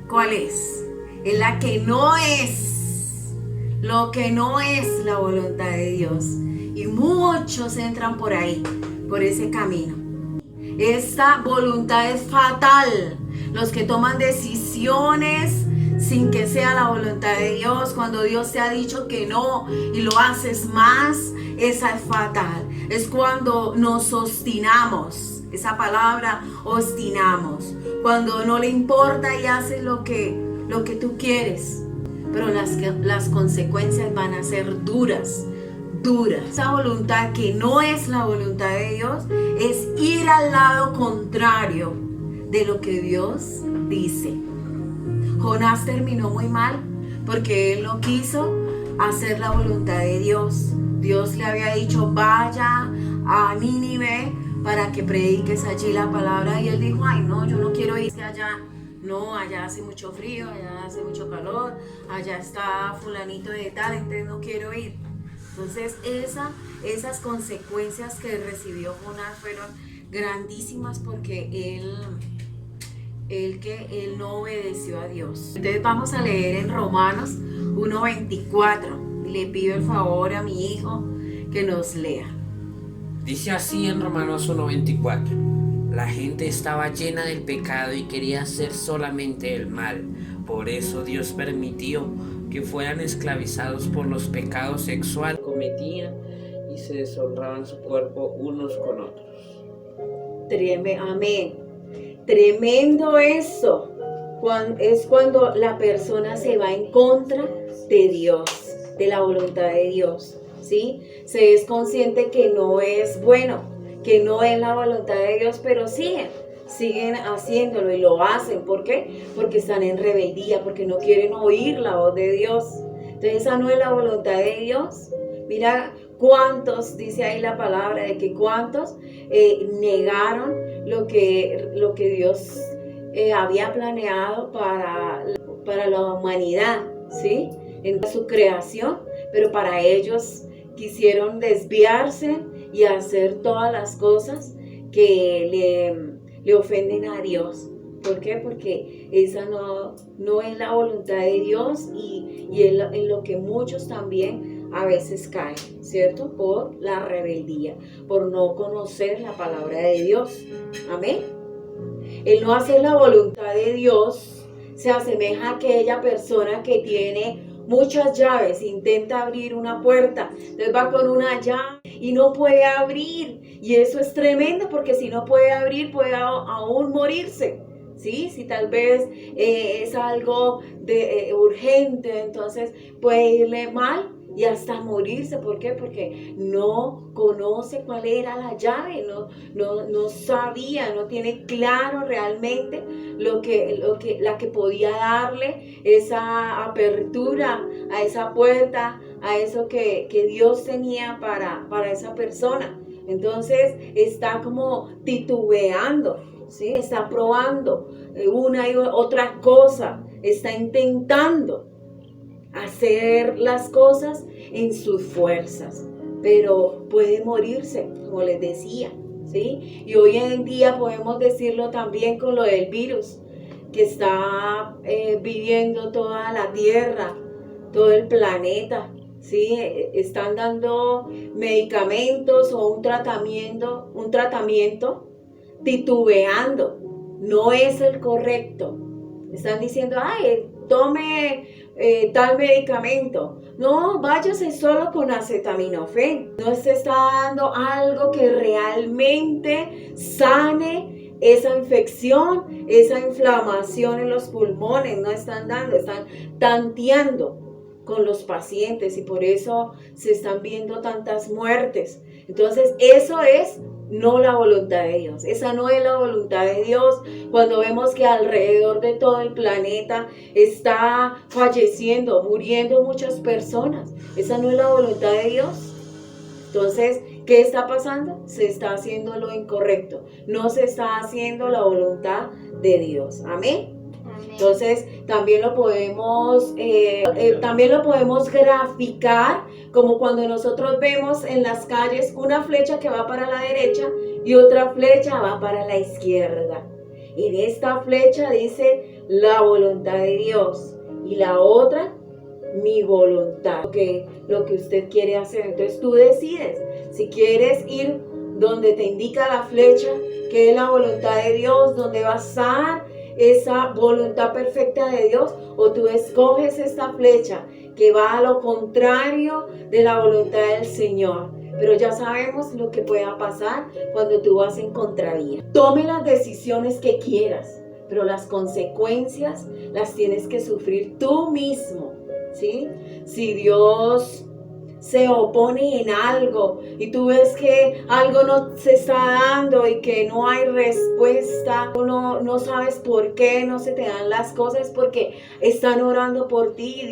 [SPEAKER 5] ¿cuál es? Es la que no es, lo que no es la voluntad de Dios. Y muchos entran por ahí, por ese camino. Esta voluntad es fatal. Los que toman decisiones sin que sea la voluntad de Dios, cuando Dios te ha dicho que no y lo haces más, esa es fatal. Es cuando nos obstinamos, esa palabra, obstinamos, cuando no le importa y hace lo que tú quieres, pero las consecuencias van a ser duras. Esa voluntad que no es la voluntad de Dios es ir al lado contrario de lo que Dios dice. Jonás terminó muy mal porque él no quiso hacer la voluntad de Dios. Dios le había dicho, vaya a Nínive para que prediques allí la palabra, y él dijo, ay no, yo no quiero irse allá. No, allá hace mucho frío, allá hace mucho calor, allá está fulanito de tal, entonces no quiero ir. Entonces esas consecuencias que recibió Jonás fueron grandísimas porque él no obedeció a Dios. Entonces vamos a leer en Romanos 1:24. Le pido el favor a mi hijo que nos lea.
[SPEAKER 6] Dice así en Romanos 1:24. La gente estaba llena del pecado y quería hacer solamente el mal. Por eso Dios permitió que fueran esclavizados por los pecados sexuales que cometían y se deshonraban su cuerpo unos con otros.
[SPEAKER 5] Amén. Tremendo eso. Es cuando la persona se va en contra de Dios, de la voluntad de Dios, ¿sí? Se es consciente que no es bueno, que no es la voluntad de Dios, pero siguen haciéndolo y lo hacen. ¿Por qué? Porque están en rebeldía, porque no quieren oír la voz de Dios. Entonces esa no es la voluntad de Dios. Mira cuántos, dice ahí la palabra, de que cuántos negaron lo que Dios había planeado para la humanidad, ¿sí? En su creación, pero para ellos quisieron desviarse y hacer todas las cosas que le ofenden a Dios. ¿Por qué? Porque esa no es la voluntad de Dios y en lo que muchos también a veces caen, ¿cierto? Por la rebeldía, por no conocer la palabra de Dios. Amén. El no hacer la voluntad de Dios se asemeja a aquella persona que tiene muchas llaves, intenta abrir una puerta, entonces va con una llave y no puede abrir, y eso es tremendo porque si no puede abrir puede aún morirse, ¿sí? Si tal vez es algo urgente, entonces puede irle mal y hasta morirse. ¿Por qué? Porque no conoce cuál era la llave, no sabía, no tiene claro realmente la que podía darle esa apertura a esa puerta, a eso que Dios tenía para esa persona. Entonces está como titubeando, ¿sí? Está probando una y otra cosa, está intentando. hacer las cosas en sus fuerzas, pero puede morirse, como les decía, ¿sí? Y hoy en día podemos decirlo también con lo del virus que está viviendo toda la tierra, todo el planeta, ¿sí? Están dando medicamentos o un tratamiento titubeando, no es el correcto. Están diciendo, ay, tome tal medicamento. No, váyase solo con acetaminofén. No se está dando algo que realmente sane esa infección, esa inflamación en los pulmones. No están dando, están tanteando con los pacientes y por eso se están viendo tantas muertes. Entonces, eso es no la voluntad de Dios. Esa no es la voluntad de Dios. Cuando vemos que alrededor de todo el planeta está falleciendo, muriendo muchas personas, esa no es la voluntad de Dios. Entonces, ¿qué está pasando? Se está haciendo lo incorrecto. No se está haciendo la voluntad de Dios. Amén. Entonces también lo podemos graficar como cuando nosotros vemos en las calles una flecha que va para la derecha y otra flecha va para la izquierda. En esta flecha dice la voluntad de Dios y la otra mi voluntad, lo que usted quiere hacer. Entonces tú decides si quieres ir donde te indica la flecha, que es la voluntad de Dios, donde va a estar esa voluntad perfecta de Dios, o tú escoges esta flecha que va a lo contrario de la voluntad del Señor. Pero ya sabemos lo que pueda pasar cuando tú vas en contravía. Tome las decisiones que quieras, pero las consecuencias las tienes que sufrir tú mismo, ¿sí? Si Dios se opone en algo y tú ves que algo no se está dando y que no hay respuesta, no sabes por qué no se te dan las cosas, porque están orando por ti.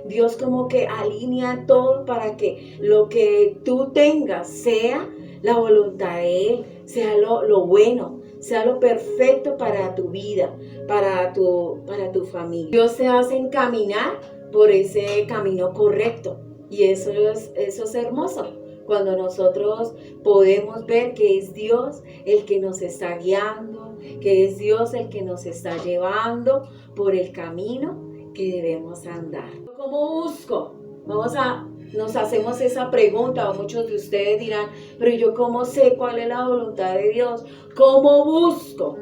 [SPEAKER 5] Dios como que alinea todo para que lo que tú tengas sea la voluntad de Él, sea lo bueno, sea lo perfecto para tu vida, para tu familia. Dios te hace encaminar por ese camino correcto. Y eso es hermoso, cuando nosotros podemos ver que es Dios el que nos está guiando, que es Dios el que nos está llevando por el camino que debemos andar. ¿Cómo busco? Nos hacemos esa pregunta, o muchos de ustedes dirán, pero yo ¿cómo sé cuál es la voluntad de Dios? ¿Cómo busco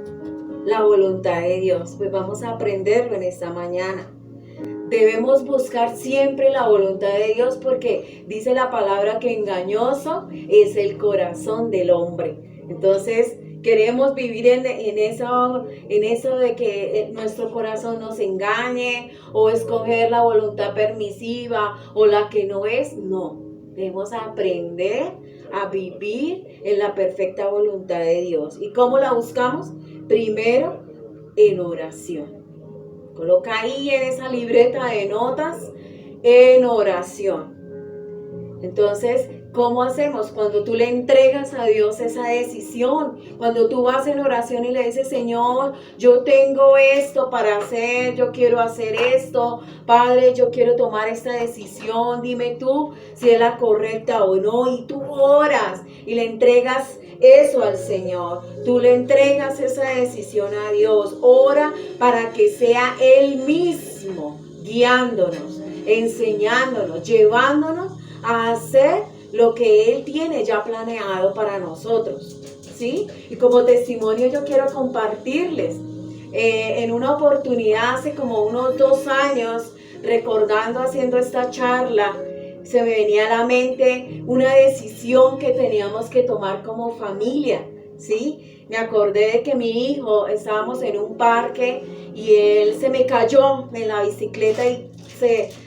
[SPEAKER 5] la voluntad de Dios? Pues vamos a aprenderlo en esta mañana. Debemos buscar siempre la voluntad de Dios, porque dice la palabra que engañoso es el corazón del hombre. Entonces queremos vivir en eso de que nuestro corazón nos engañe, o escoger la voluntad permisiva o la que no es. No, debemos aprender a vivir en la perfecta voluntad de Dios. ¿Y cómo la buscamos? Primero, en oración. Coloca ahí en esa libreta de notas, en oración. Entonces, ¿cómo hacemos? Cuando tú le entregas a Dios esa decisión, cuando tú vas en oración y le dices, Señor, yo tengo esto para hacer, yo quiero hacer esto, Padre, yo quiero tomar esta decisión, dime tú si es la correcta o no, y tú oras y le entregas eso al Señor, tú le entregas esa decisión a Dios, ora para que sea Él mismo guiándonos, enseñándonos, llevándonos a hacer lo que Él tiene ya planeado para nosotros, ¿sí? Y como testimonio yo quiero compartirles, en una oportunidad hace como unos 2 años, recordando, haciendo esta charla, se me venía a la mente una decisión que teníamos que tomar como familia, ¿sí? Me acordé de que mi hijo, estábamos en un parque y él se me cayó en la bicicleta y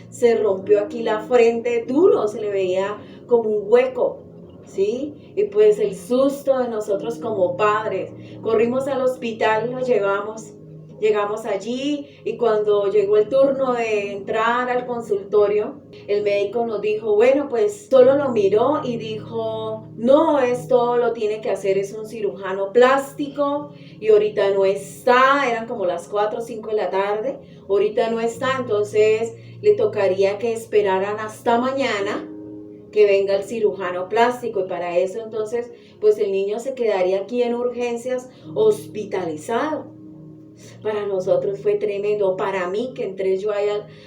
[SPEAKER 5] se rompió aquí la frente duro, se le veía como un hueco, ¿sí? Y pues el susto de nosotros como padres, corrimos al hospital y lo llevamos. Llegamos allí y cuando llegó el turno de entrar al consultorio, el médico nos dijo, bueno, pues solo lo miró y dijo, no, esto lo tiene que hacer, es un cirujano plástico y ahorita no está, eran como las 4 o 5 de la tarde, ahorita no está, entonces le tocaría que esperaran hasta mañana que venga el cirujano plástico y para eso entonces pues el niño se quedaría aquí en urgencias hospitalizado. Para nosotros fue tremendo, para mí que entré yo ahí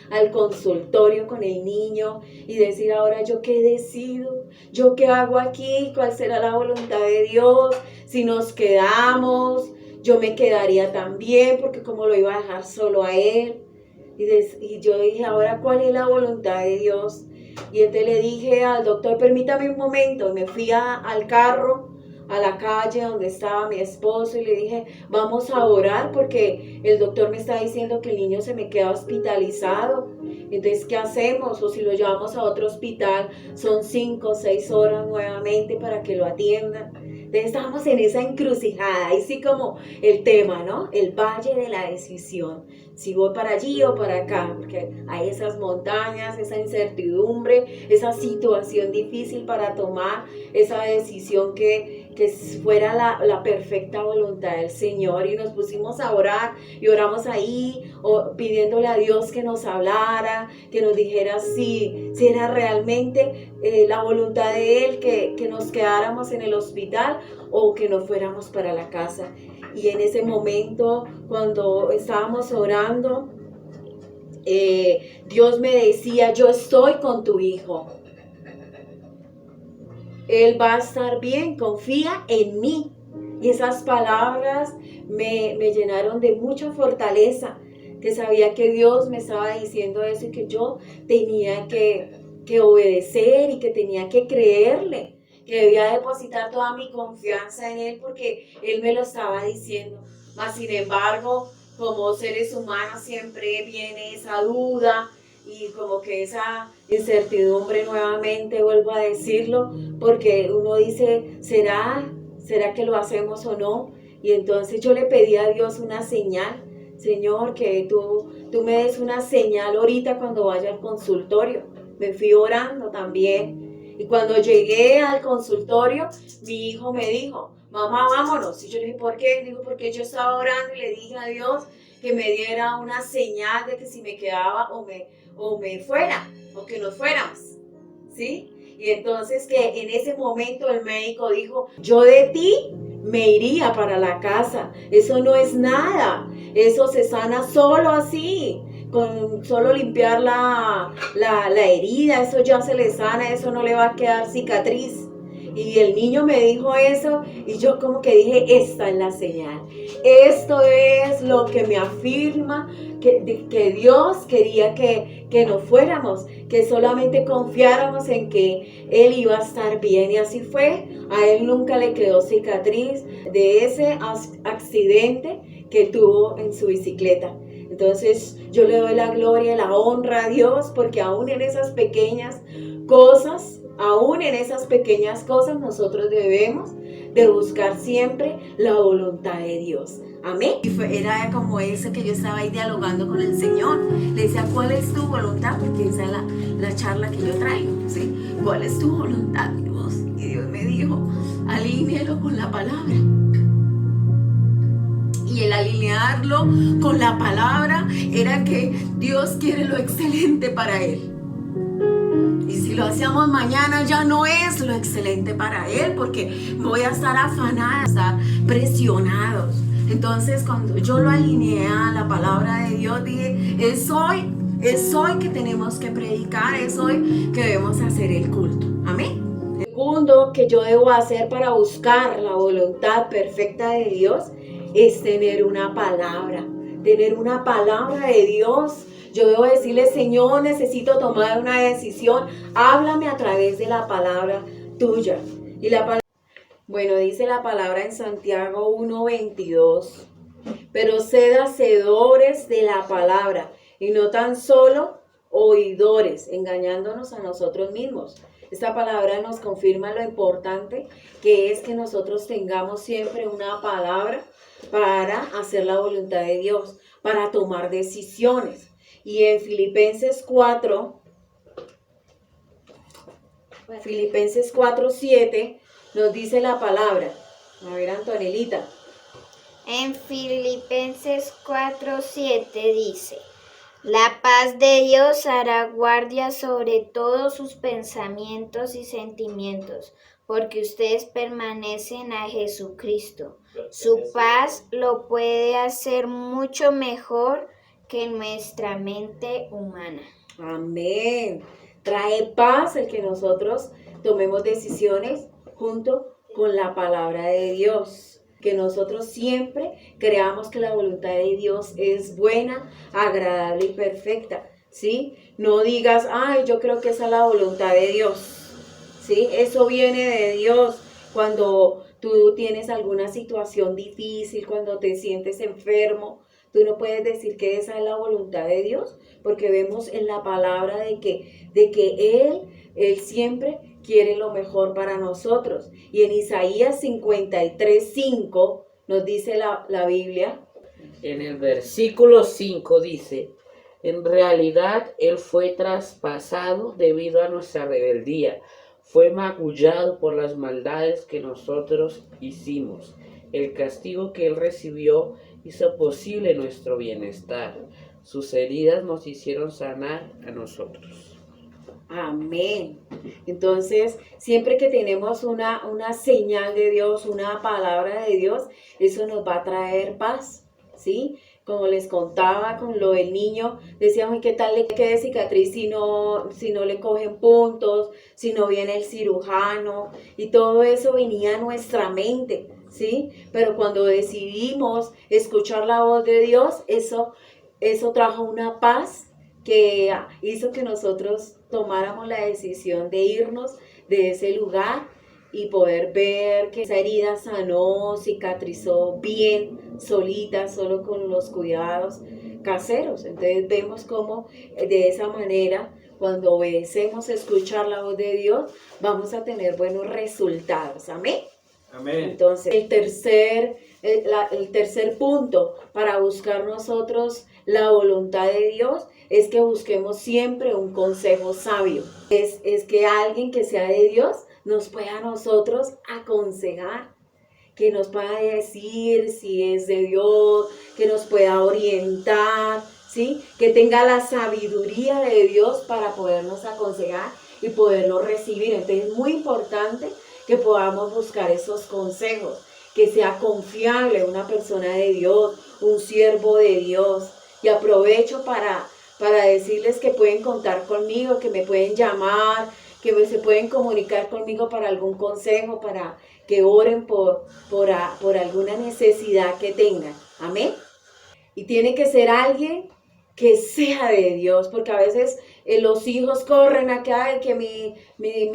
[SPEAKER 5] al consultorio con el niño y decir ahora yo qué decido, yo qué hago aquí, cuál será la voluntad de Dios, si nos quedamos, yo me quedaría también porque como lo iba a dejar solo a él. Y yo dije ahora cuál es la voluntad de Dios. Y entonces le dije al doctor, permítame un momento, y me fui al carro, a la calle donde estaba mi esposo y le dije, vamos a orar porque el doctor me está diciendo que el niño se me queda hospitalizado. Entonces, ¿qué hacemos? O si lo llevamos a otro hospital, son 5 o 6 horas nuevamente para que lo atiendan. Entonces, estábamos en esa encrucijada, ahí sí como el tema, ¿no? El valle de la decisión. Si voy para allí o para acá, porque hay esas montañas, esa incertidumbre, esa situación difícil para tomar esa decisión que fuera la perfecta voluntad del Señor. Y nos pusimos a orar y oramos ahí pidiéndole a Dios que nos hablara, que nos dijera si era realmente la voluntad de Él que nos quedáramos en el hospital o que nos fuéramos para la casa. Y en ese momento, cuando estábamos orando, Dios me decía, yo estoy con tu hijo. Él va a estar bien, confía en mí. Y esas palabras me llenaron de mucha fortaleza, que sabía que Dios me estaba diciendo eso y que yo tenía que obedecer y que tenía que creerle, que debía depositar toda mi confianza en Él porque Él me lo estaba diciendo. Mas sin embargo, como seres humanos siempre viene esa duda y como que esa incertidumbre nuevamente, vuelvo a decirlo, porque uno dice, ¿será que lo hacemos o no? Y entonces yo le pedí a Dios una señal, Señor, que tú me des una señal ahorita cuando vaya al consultorio. Me fui orando también. Y cuando llegué al consultorio, mi hijo me dijo, mamá, vámonos. Y yo le dije, ¿por qué? Dijo, porque yo estaba orando y le dije a Dios que me diera una señal de que si me quedaba o me fuera, o que nos fuéramos, ¿sí? Y entonces que en ese momento el médico dijo, yo de ti me iría para la casa, eso no es nada, eso se sana solo así, con solo limpiar la herida, eso ya se le sana, eso no le va a quedar cicatriz. Y el niño me dijo eso y yo como que dije, esta es la señal. Esto es lo que me afirma que Dios quería que nos fuéramos, que solamente confiáramos en que Él iba a estar bien. Y así fue. A Él nunca le quedó cicatriz de ese accidente que tuvo en su bicicleta. Entonces yo le doy la gloria y la honra a Dios porque aún en esas pequeñas cosas nosotros debemos de buscar siempre la voluntad de Dios. Amén. Y era como eso que yo estaba ahí dialogando con el Señor. Le decía, ¿cuál es tu voluntad? Porque esa es la charla que yo traigo, ¿sí? ¿Cuál es tu voluntad, Dios? Y Dios me dijo, alínealo con la palabra. Y el alinearlo con la palabra era que Dios quiere lo excelente para Él. Y si lo hacíamos mañana ya no es lo excelente para Él porque voy a estar afanada, estar presionados. Entonces cuando yo lo alineé a la palabra de Dios dije, es hoy que tenemos que predicar, es hoy que debemos hacer el culto. Amén. Segundo que yo debo hacer para buscar la voluntad perfecta de Dios es tener una palabra de Dios. Yo debo decirle, Señor, necesito tomar una decisión. Háblame a través de la palabra tuya. Y la palabra, bueno, dice la palabra en Santiago 1:22. Pero sed hacedores de la palabra y no tan solo oidores, engañándonos a nosotros mismos. Esta palabra nos confirma lo importante que es que nosotros tengamos siempre una palabra para hacer la voluntad de Dios, para tomar decisiones. Y en Filipenses 4:7 nos dice la palabra. A ver, Antonelita.
[SPEAKER 4] En Filipenses 4:7 dice: la paz de Dios hará guardia sobre todos sus pensamientos y sentimientos, porque ustedes permanecen a Jesucristo. Su paz lo puede hacer mucho mejor que nuestra mente humana.
[SPEAKER 5] Amén. Trae paz el que nosotros tomemos decisiones junto con la palabra de Dios. Que nosotros siempre creamos que la voluntad de Dios es buena, agradable y perfecta, ¿sí? No digas, ay, yo creo que esa es la voluntad de Dios, ¿sí? Eso viene de Dios. Cuando tú tienes alguna situación difícil, cuando te sientes enfermo, tú no puedes decir que esa es la voluntad de Dios, porque vemos en la palabra de que Él siempre quiere lo mejor para nosotros. Y en Isaías 53:5 nos dice la Biblia.
[SPEAKER 6] En el versículo 5 dice: en realidad Él fue traspasado debido a nuestra rebeldía, fue magullado por las maldades que nosotros hicimos. El castigo que Él recibió hizo posible nuestro bienestar. Sus heridas nos hicieron sanar a nosotros.
[SPEAKER 5] Amén. Entonces, siempre que tenemos una señal de Dios, una palabra de Dios, eso nos va a traer paz, ¿sí? Como les contaba con lo del niño, decíamos, ¿qué tal le quede cicatriz si no le cogen puntos, si no viene el cirujano? Y todo eso venía a nuestra mente, ¿sí? Pero cuando decidimos escuchar la voz de Dios, eso trajo una paz que hizo que nosotros tomáramos la decisión de irnos de ese lugar y poder ver que esa herida sanó, cicatrizó bien, solita, solo con los cuidados caseros. Entonces vemos cómo de esa manera, cuando obedecemos escuchar la voz de Dios, vamos a tener buenos resultados. Amén.
[SPEAKER 6] Amén.
[SPEAKER 5] Entonces, el tercer punto para buscar nosotros la voluntad de Dios es que busquemos siempre un consejo sabio. Es que alguien que sea de Dios nos pueda a nosotros aconsejar, que nos pueda decir si es de Dios, que nos pueda orientar, ¿sí? Que tenga la sabiduría de Dios para podernos aconsejar y poderlo recibir. Entonces es muy importante que podamos buscar esos consejos, que sea confiable una persona de Dios, un siervo de Dios. Y aprovecho para decirles que pueden contar conmigo, que me pueden llamar, que se pueden comunicar conmigo para algún consejo, para que oren por alguna necesidad que tengan. Amén. Y tiene que ser alguien que sea de Dios, porque a veces los hijos corren acá y que mi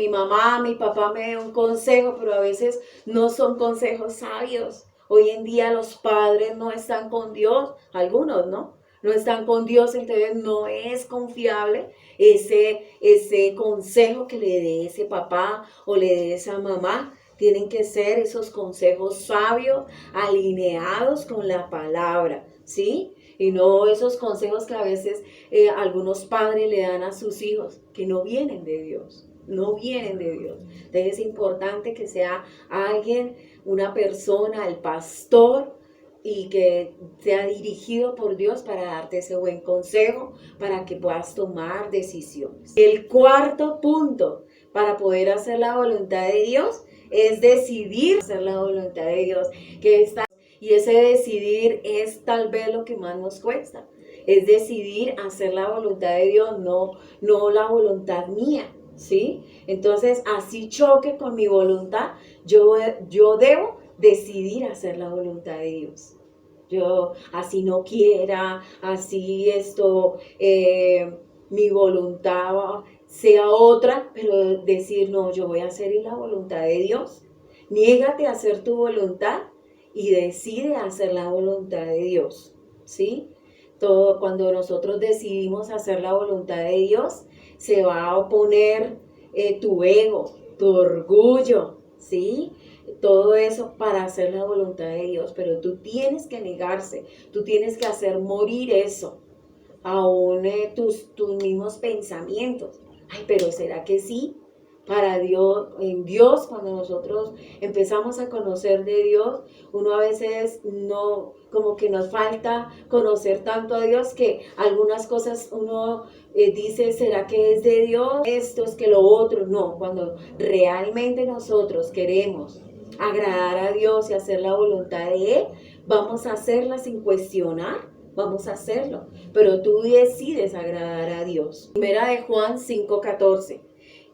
[SPEAKER 5] mamá, mi papá me dé un consejo, pero a veces no son consejos sabios. Hoy en día los padres no están con Dios, algunos no están con Dios, entonces no es confiable ese consejo que le dé ese papá o le dé esa mamá. Tienen que ser esos consejos sabios, alineados con la palabra, ¿sí? Y no esos consejos que a veces algunos padres le dan a sus hijos, que no vienen de Dios, no vienen de Dios. Entonces es importante que sea alguien, una persona, el pastor, y que sea dirigido por Dios para darte ese buen consejo, para que puedas tomar decisiones. El cuarto punto para poder hacer la voluntad de Dios es decidir hacer la voluntad de Dios. Y ese decidir es tal vez lo que más nos cuesta. Es decidir hacer la voluntad de Dios, no la voluntad mía, ¿sí? Entonces, así choque con mi voluntad, yo debo decidir hacer la voluntad de Dios. Yo así no quiera, así mi voluntad sea otra, pero decir no, yo voy a hacer la voluntad de Dios. Niégate a hacer tu voluntad y decide hacer la voluntad de Dios, ¿sí? Cuando nosotros decidimos hacer la voluntad de Dios, se va a oponer tu ego, tu orgullo, ¿sí? todo eso para hacer la voluntad de Dios, pero tú tienes que negarse, tú tienes que hacer morir eso, aún tus mismos pensamientos. Ay, pero ¿será que sí? Para Dios, en Dios, cuando nosotros empezamos a conocer de Dios, uno a veces no, como que nos falta conocer tanto a Dios que algunas cosas uno dice, ¿será que es de Dios? Esto es que lo otro. No, cuando realmente nosotros queremos agradar a Dios y hacer la voluntad de Él, vamos a hacerla sin cuestionar, vamos a hacerlo. Pero tú decides agradar a Dios. Primera de Juan 5:14.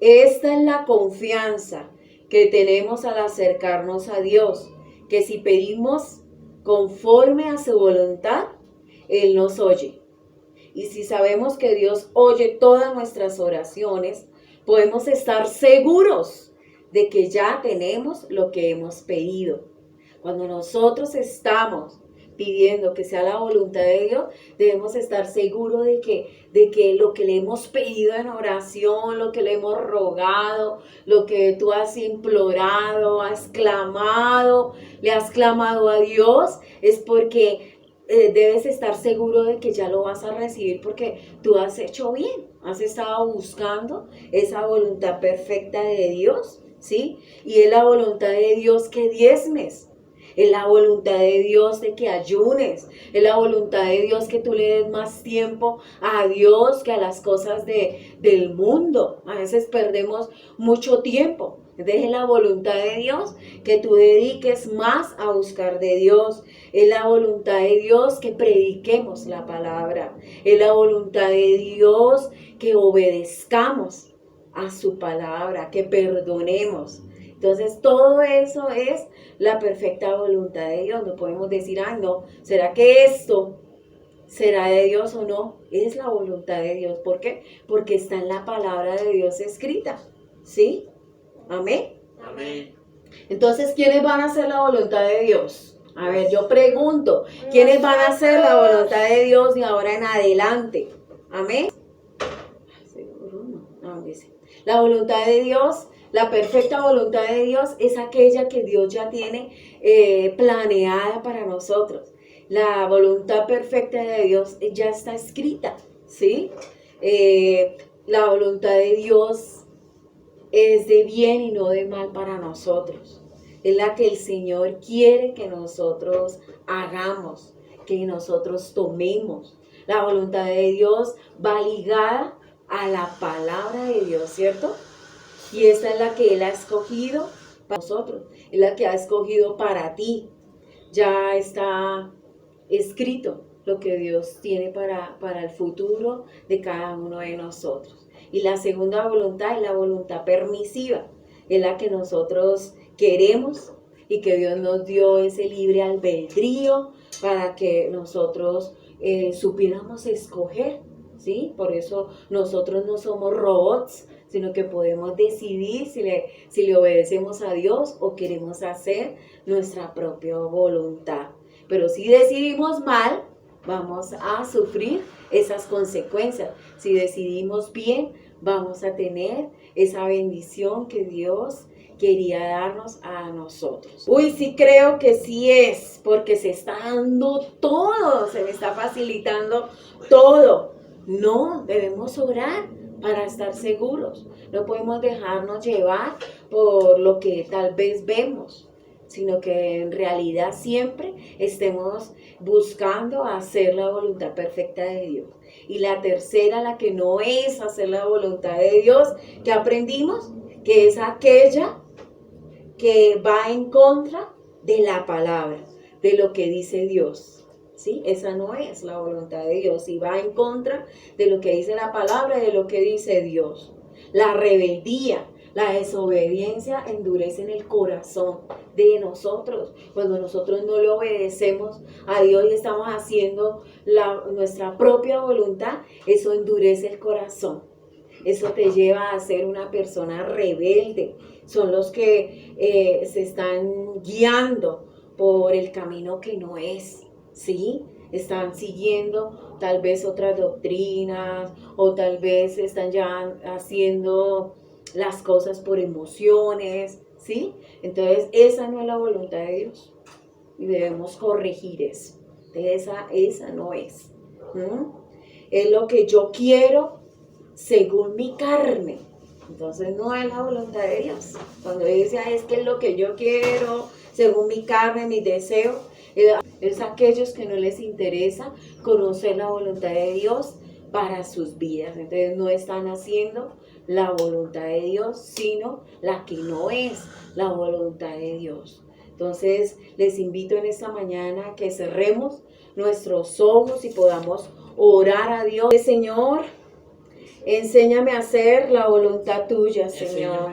[SPEAKER 5] Esta es la confianza que tenemos al acercarnos a Dios, que si pedimos conforme a su voluntad, Él nos oye. Y si sabemos que Dios oye todas nuestras oraciones, podemos estar seguros de que ya tenemos lo que hemos pedido. Cuando nosotros estamos pidiendo que sea la voluntad de Dios, debemos estar seguros de que lo que le hemos pedido en oración, lo que le hemos rogado, lo que tú has implorado, has clamado, le has clamado a Dios, es porque debes estar seguro de que ya lo vas a recibir porque tú has hecho bien, has estado buscando esa voluntad perfecta de Dios, ¿sí? Y es la voluntad de Dios que diezmes. Es la voluntad de Dios de que ayunes. Es la voluntad de Dios que tú le des más tiempo a Dios que a las cosas del mundo. A veces perdemos mucho tiempo. Entonces es la voluntad de Dios que tú dediques más a buscar de Dios. Es la voluntad de Dios que prediquemos la palabra. Es la voluntad de Dios que obedezcamos a su palabra, que perdonemos. Entonces todo eso es la perfecta voluntad de Dios. No podemos decir, ay no, ¿será que esto será de Dios o no? Es la voluntad de Dios. ¿Por qué? Porque está en la palabra de Dios escrita. ¿Sí? Amén.
[SPEAKER 6] Amén.
[SPEAKER 5] Entonces, ¿quiénes van a hacer la voluntad de Dios? A ver, yo pregunto, ¿quiénes van a hacer la voluntad de Dios de ahora en adelante? Amén. La voluntad de Dios, la perfecta voluntad de Dios es aquella que Dios ya tiene planeada para nosotros. La voluntad perfecta de Dios ya está escrita, ¿sí? La voluntad de Dios es de bien y no de mal para nosotros. Es la que el Señor quiere que nosotros hagamos, que nosotros tomemos. La voluntad de Dios va ligada a la palabra de Dios, ¿cierto? Y esta es la que Él ha escogido para nosotros, es la que ha escogido para ti. Ya está escrito lo que Dios tiene para el futuro de cada uno de nosotros. Y la segunda voluntad es la voluntad permisiva, es la que nosotros queremos y que Dios nos dio ese libre albedrío para que nosotros supiéramos escoger, ¿sí? Por eso nosotros no somos robots, sino que podemos decidir si le obedecemos a Dios o queremos hacer nuestra propia voluntad. Pero si decidimos mal, vamos a sufrir esas consecuencias. Si decidimos bien, vamos a tener esa bendición que Dios quería darnos a nosotros. Uy, sí creo que sí es, porque se está dando todo, se me está facilitando todo. No, debemos orar para estar seguros. No podemos dejarnos llevar por lo que tal vez vemos, sino que en realidad siempre estemos buscando hacer la voluntad perfecta de Dios. Y la tercera, la que no es hacer la voluntad de Dios, que aprendimos, que es aquella que va en contra de la palabra, de lo que dice Dios. ¿Sí? Esa no es la voluntad de Dios, y va en contra de lo que dice la palabra y de lo que dice Dios. La rebeldía, la desobediencia endurecen el corazón de nosotros. Cuando nosotros no le obedecemos a Dios y estamos haciendo nuestra propia voluntad, eso endurece el corazón. Eso te lleva a ser una persona rebelde. Son los que se están guiando por el camino que no es, ¿sí? Están siguiendo tal vez otras doctrinas o tal vez están ya haciendo las cosas por emociones, ¿sí? Entonces esa no es la voluntad de Dios y debemos corregir eso. Esa no es. Es lo que yo quiero según mi carne. Entonces no es la voluntad de Dios. Cuando dice, es que es lo que yo quiero según mi carne, mis deseos, es aquellos que no les interesa conocer la voluntad de Dios para sus vidas. Entonces no están haciendo la voluntad de Dios, sino la que no es la voluntad de Dios. Entonces les invito en esta mañana a que cerremos nuestros ojos y podamos orar a Dios. Señor, enséñame a hacer la voluntad tuya, Señor.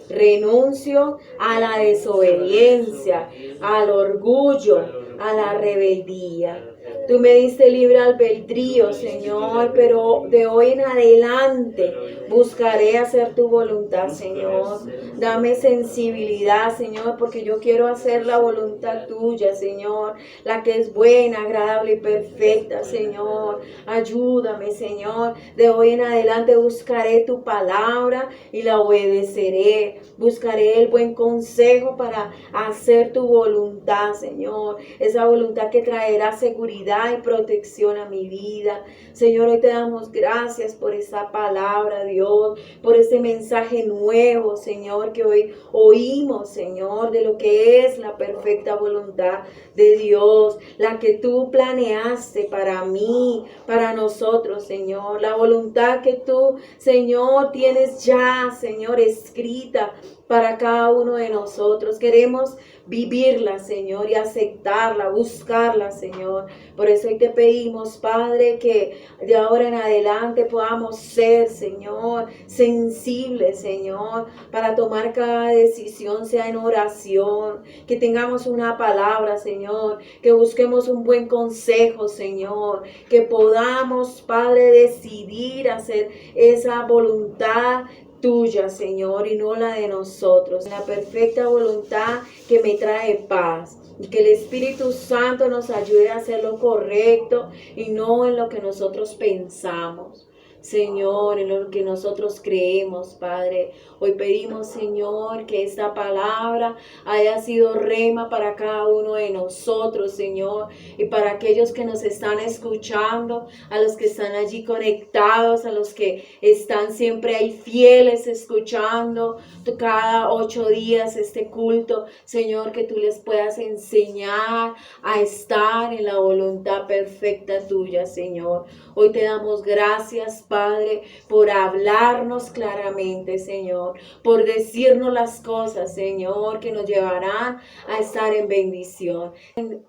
[SPEAKER 5] Renuncio a la desobediencia, al orgullo, a la rebeldía. Tú me diste libre albedrío, Señor, pero de hoy en adelante buscaré hacer tu voluntad, Señor. Dame sensibilidad, Señor, porque yo quiero hacer la voluntad tuya, Señor, la que es buena, agradable y perfecta, Señor. Ayúdame, Señor. De hoy en adelante buscaré tu palabra y la obedeceré. Buscaré el buen consejo para hacer tu voluntad, Señor. Esa voluntad que traerá seguridad y protección a mi vida. Señor, hoy te damos gracias por esa palabra, Dios, por ese mensaje nuevo, Señor, que hoy oímos, Señor, de lo que es la perfecta voluntad de Dios, la que tú planeaste para mí, para nosotros, Señor, la voluntad que tú, Señor, tienes ya, Señor, escrita para cada uno de nosotros. Queremos vivirla, Señor, y aceptarla, buscarla, Señor. Por eso hoy te pedimos, Padre, que de ahora en adelante podamos ser, Señor, sensibles, Señor, para tomar cada decisión, sea en oración, que tengamos una palabra, Señor, que busquemos un buen consejo, Señor, que podamos, Padre, decidir hacer esa voluntad tuya, Señor, y no la de nosotros. La perfecta voluntad que me trae paz. Y que el Espíritu Santo nos ayude a hacer lo correcto y no en lo que nosotros pensamos. Señor, en lo que nosotros creemos, Padre. Hoy pedimos, Señor, que esta palabra haya sido rema para cada uno de nosotros, Señor, y para aquellos que nos están escuchando, a los que están allí conectados, a los que están siempre ahí fieles escuchando cada 8 días este culto, Señor, que tú les puedas enseñar a estar en la voluntad perfecta tuya, Señor. Hoy te damos gracias, Padre, por hablarnos claramente, Señor, por decirnos las cosas, Señor, que nos llevarán a estar en bendición.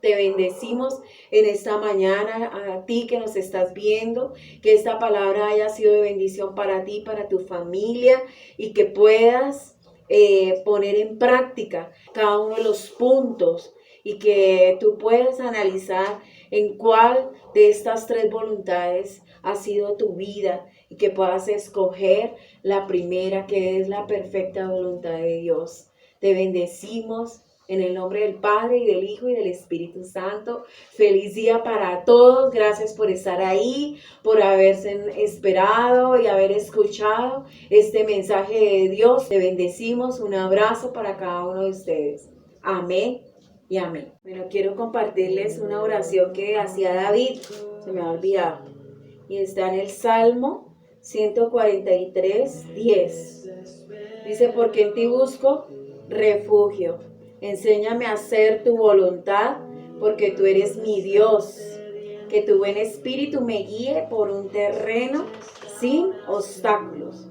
[SPEAKER 5] Te bendecimos en esta mañana, a ti que nos estás viendo, que esta palabra haya sido de bendición para ti, para tu familia, y que puedas poner en práctica cada uno de los puntos y que tú puedas analizar en cuál de estas 3 voluntades ha sido tu vida y que puedas escoger la primera, que es la perfecta voluntad de Dios. Te bendecimos en el nombre del Padre y del Hijo y del Espíritu Santo. Feliz día para todos. Gracias por estar ahí, por haberse esperado y haber escuchado este mensaje de Dios. Te bendecimos. Un abrazo para cada uno de ustedes. Amén y amén. Bueno, quiero compartirles una oración que hacía David. Se me ha olvidado. Y está en el Salmo 143, 10. Dice, porque en ti busco refugio. Enséñame a hacer tu voluntad, porque tú eres mi Dios. Que tu buen espíritu me guíe por un terreno sin obstáculos.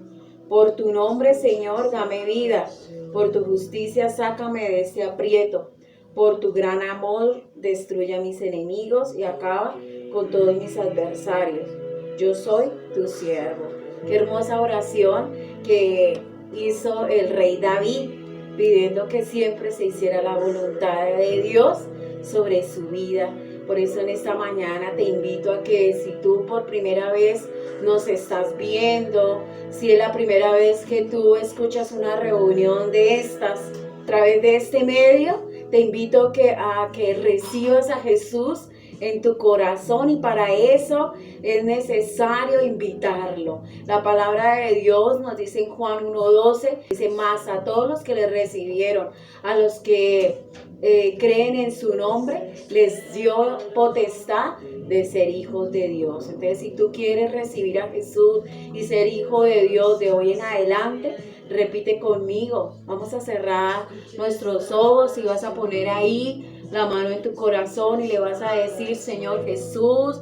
[SPEAKER 5] Por tu nombre, Señor, dame vida. Por tu justicia, sácame de este aprieto. Por tu gran amor, destruye a mis enemigos y acaba con todos mis adversarios. Yo soy tu siervo. Qué hermosa oración que hizo el rey David, pidiendo que siempre se hiciera la voluntad de Dios sobre su vida. Por eso en esta mañana te invito a que si tú por primera vez nos estás viendo, si es la primera vez que tú escuchas una reunión de estas a través de este medio, te invito a que recibas a Jesús en tu corazón, y para eso es necesario invitarlo. La palabra de Dios nos dice en Juan 1:12, dice: más a todos los que le recibieron, a los que creen en su nombre, les dio potestad de ser hijos de Dios. Entonces, si tú quieres recibir a Jesús y ser hijo de Dios de hoy en adelante, repite conmigo. Vamos a cerrar nuestros ojos y vas a poner ahí la mano en tu corazón y le vas a decir: Señor Jesús,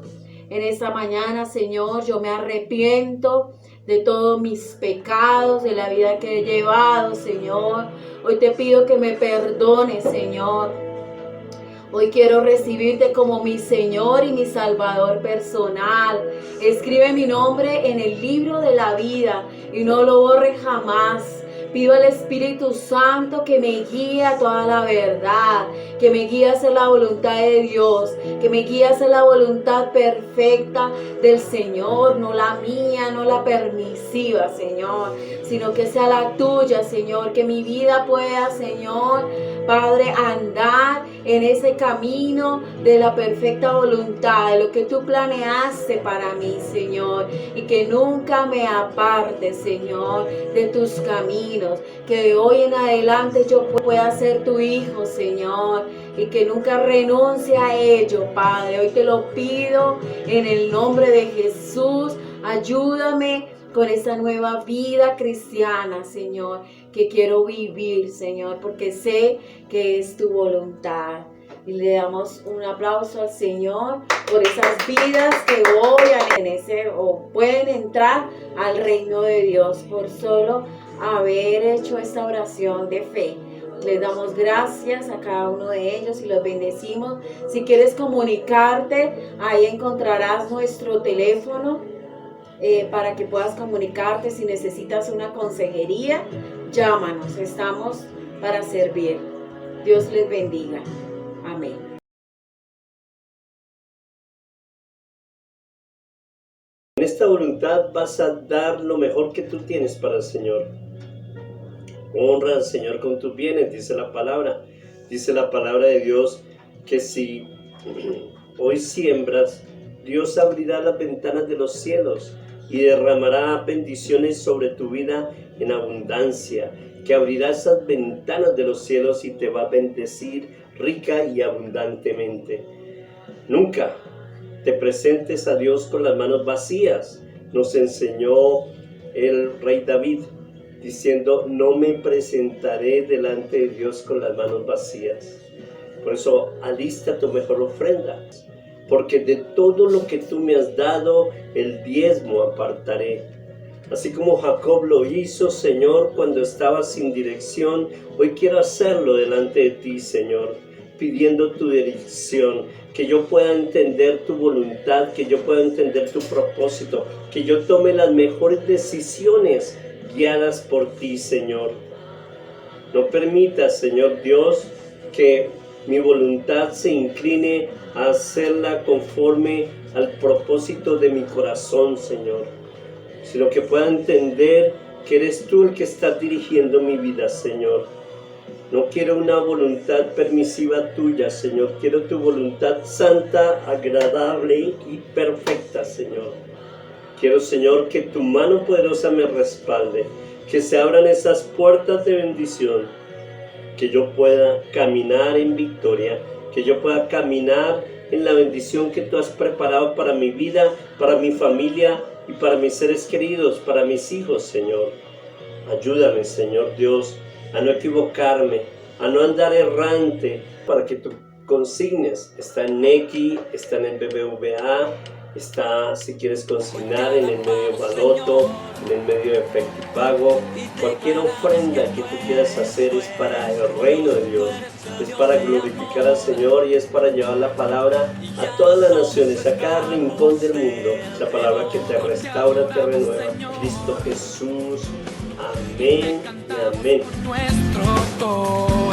[SPEAKER 5] en esta mañana, Señor, yo me arrepiento de todos mis pecados, de la vida que he llevado, Señor. Hoy te pido que me perdones, Señor. Hoy quiero recibirte como mi Señor y mi Salvador personal. Escribe mi nombre en el libro de la vida y no lo borre jamás. Pido al Espíritu Santo que me guíe a toda la verdad, que me guíe a hacer la voluntad de Dios, que me guíe a hacer la voluntad perfecta del Señor, no la mía, no la permisiva, Señor, sino que sea la tuya, Señor, que mi vida pueda, Señor, Padre, andar en ese camino de la perfecta voluntad, de lo que tú planeaste para mí, Señor, y que nunca me aparte, Señor, de tus caminos, que de hoy en adelante yo pueda ser tu hijo, Señor, y que nunca renuncie a ello, Padre. Hoy te lo pido en el nombre de Jesús. Ayúdame con esta nueva vida cristiana, Señor, que quiero vivir, Señor, porque sé que es tu voluntad. Y le damos un aplauso al Señor por esas vidas que voy a tener o pueden entrar al reino de Dios por solo haber hecho esta oración de fe. Les damos gracias a cada uno de ellos y los bendecimos. Si quieres comunicarte, ahí encontrarás nuestro teléfono para que puedas comunicarte. Si necesitas una consejería, llámanos, estamos para servir. Dios les bendiga. Amén.
[SPEAKER 1] En esta voluntad vas a dar lo mejor que tú tienes para el Señor. Honra al Señor con tus bienes, dice la palabra. Dice la palabra de Dios que si hoy siembras, Dios abrirá las ventanas de los cielos y derramará bendiciones sobre tu vida en abundancia, que abrirá esas ventanas de los cielos y te va a bendecir rica y abundantemente. Nunca te presentes a Dios con las manos vacías. Nos enseñó el rey David diciendo: no me presentaré delante de Dios con las manos vacías. Por eso alista tu mejor ofrenda, porque de todo lo que tú me has dado, el diezmo apartaré. Así como Jacob lo hizo, Señor, cuando estaba sin dirección, hoy quiero hacerlo delante de ti, Señor, pidiendo tu dirección, que yo pueda entender tu voluntad, que yo pueda entender tu propósito, que yo tome las mejores decisiones guiadas por ti, Señor. No permitas, Señor Dios, que mi voluntad se incline a hacerla conforme al propósito de mi corazón, Señor, sino que pueda entender que eres tú el que está dirigiendo mi vida, Señor. No quiero una voluntad permisiva tuya, Señor. Quiero tu voluntad santa, agradable y perfecta, Señor. Quiero, Señor, que tu mano poderosa me respalde, que se abran esas puertas de bendición, que yo pueda caminar en victoria, que yo pueda caminar en la bendición que tú has preparado para mi vida, para mi familia y para mis seres queridos, para mis hijos, Señor. Ayúdame, Señor Dios, a no equivocarme, a no andar errante, para que tú consignes. Está en Nequi, está en el BBVA, está, si quieres consignar, en el medio Baloto, en el medio de Efectivago. Cualquier ofrenda que tú quieras hacer es para el reino de Dios, es para glorificar al Señor y es para llevar la palabra a todas las naciones, a cada rincón del mundo, la palabra que te restaura, te renueva. Cristo Jesús. Amén y amén.
[SPEAKER 7] Nuestro todo.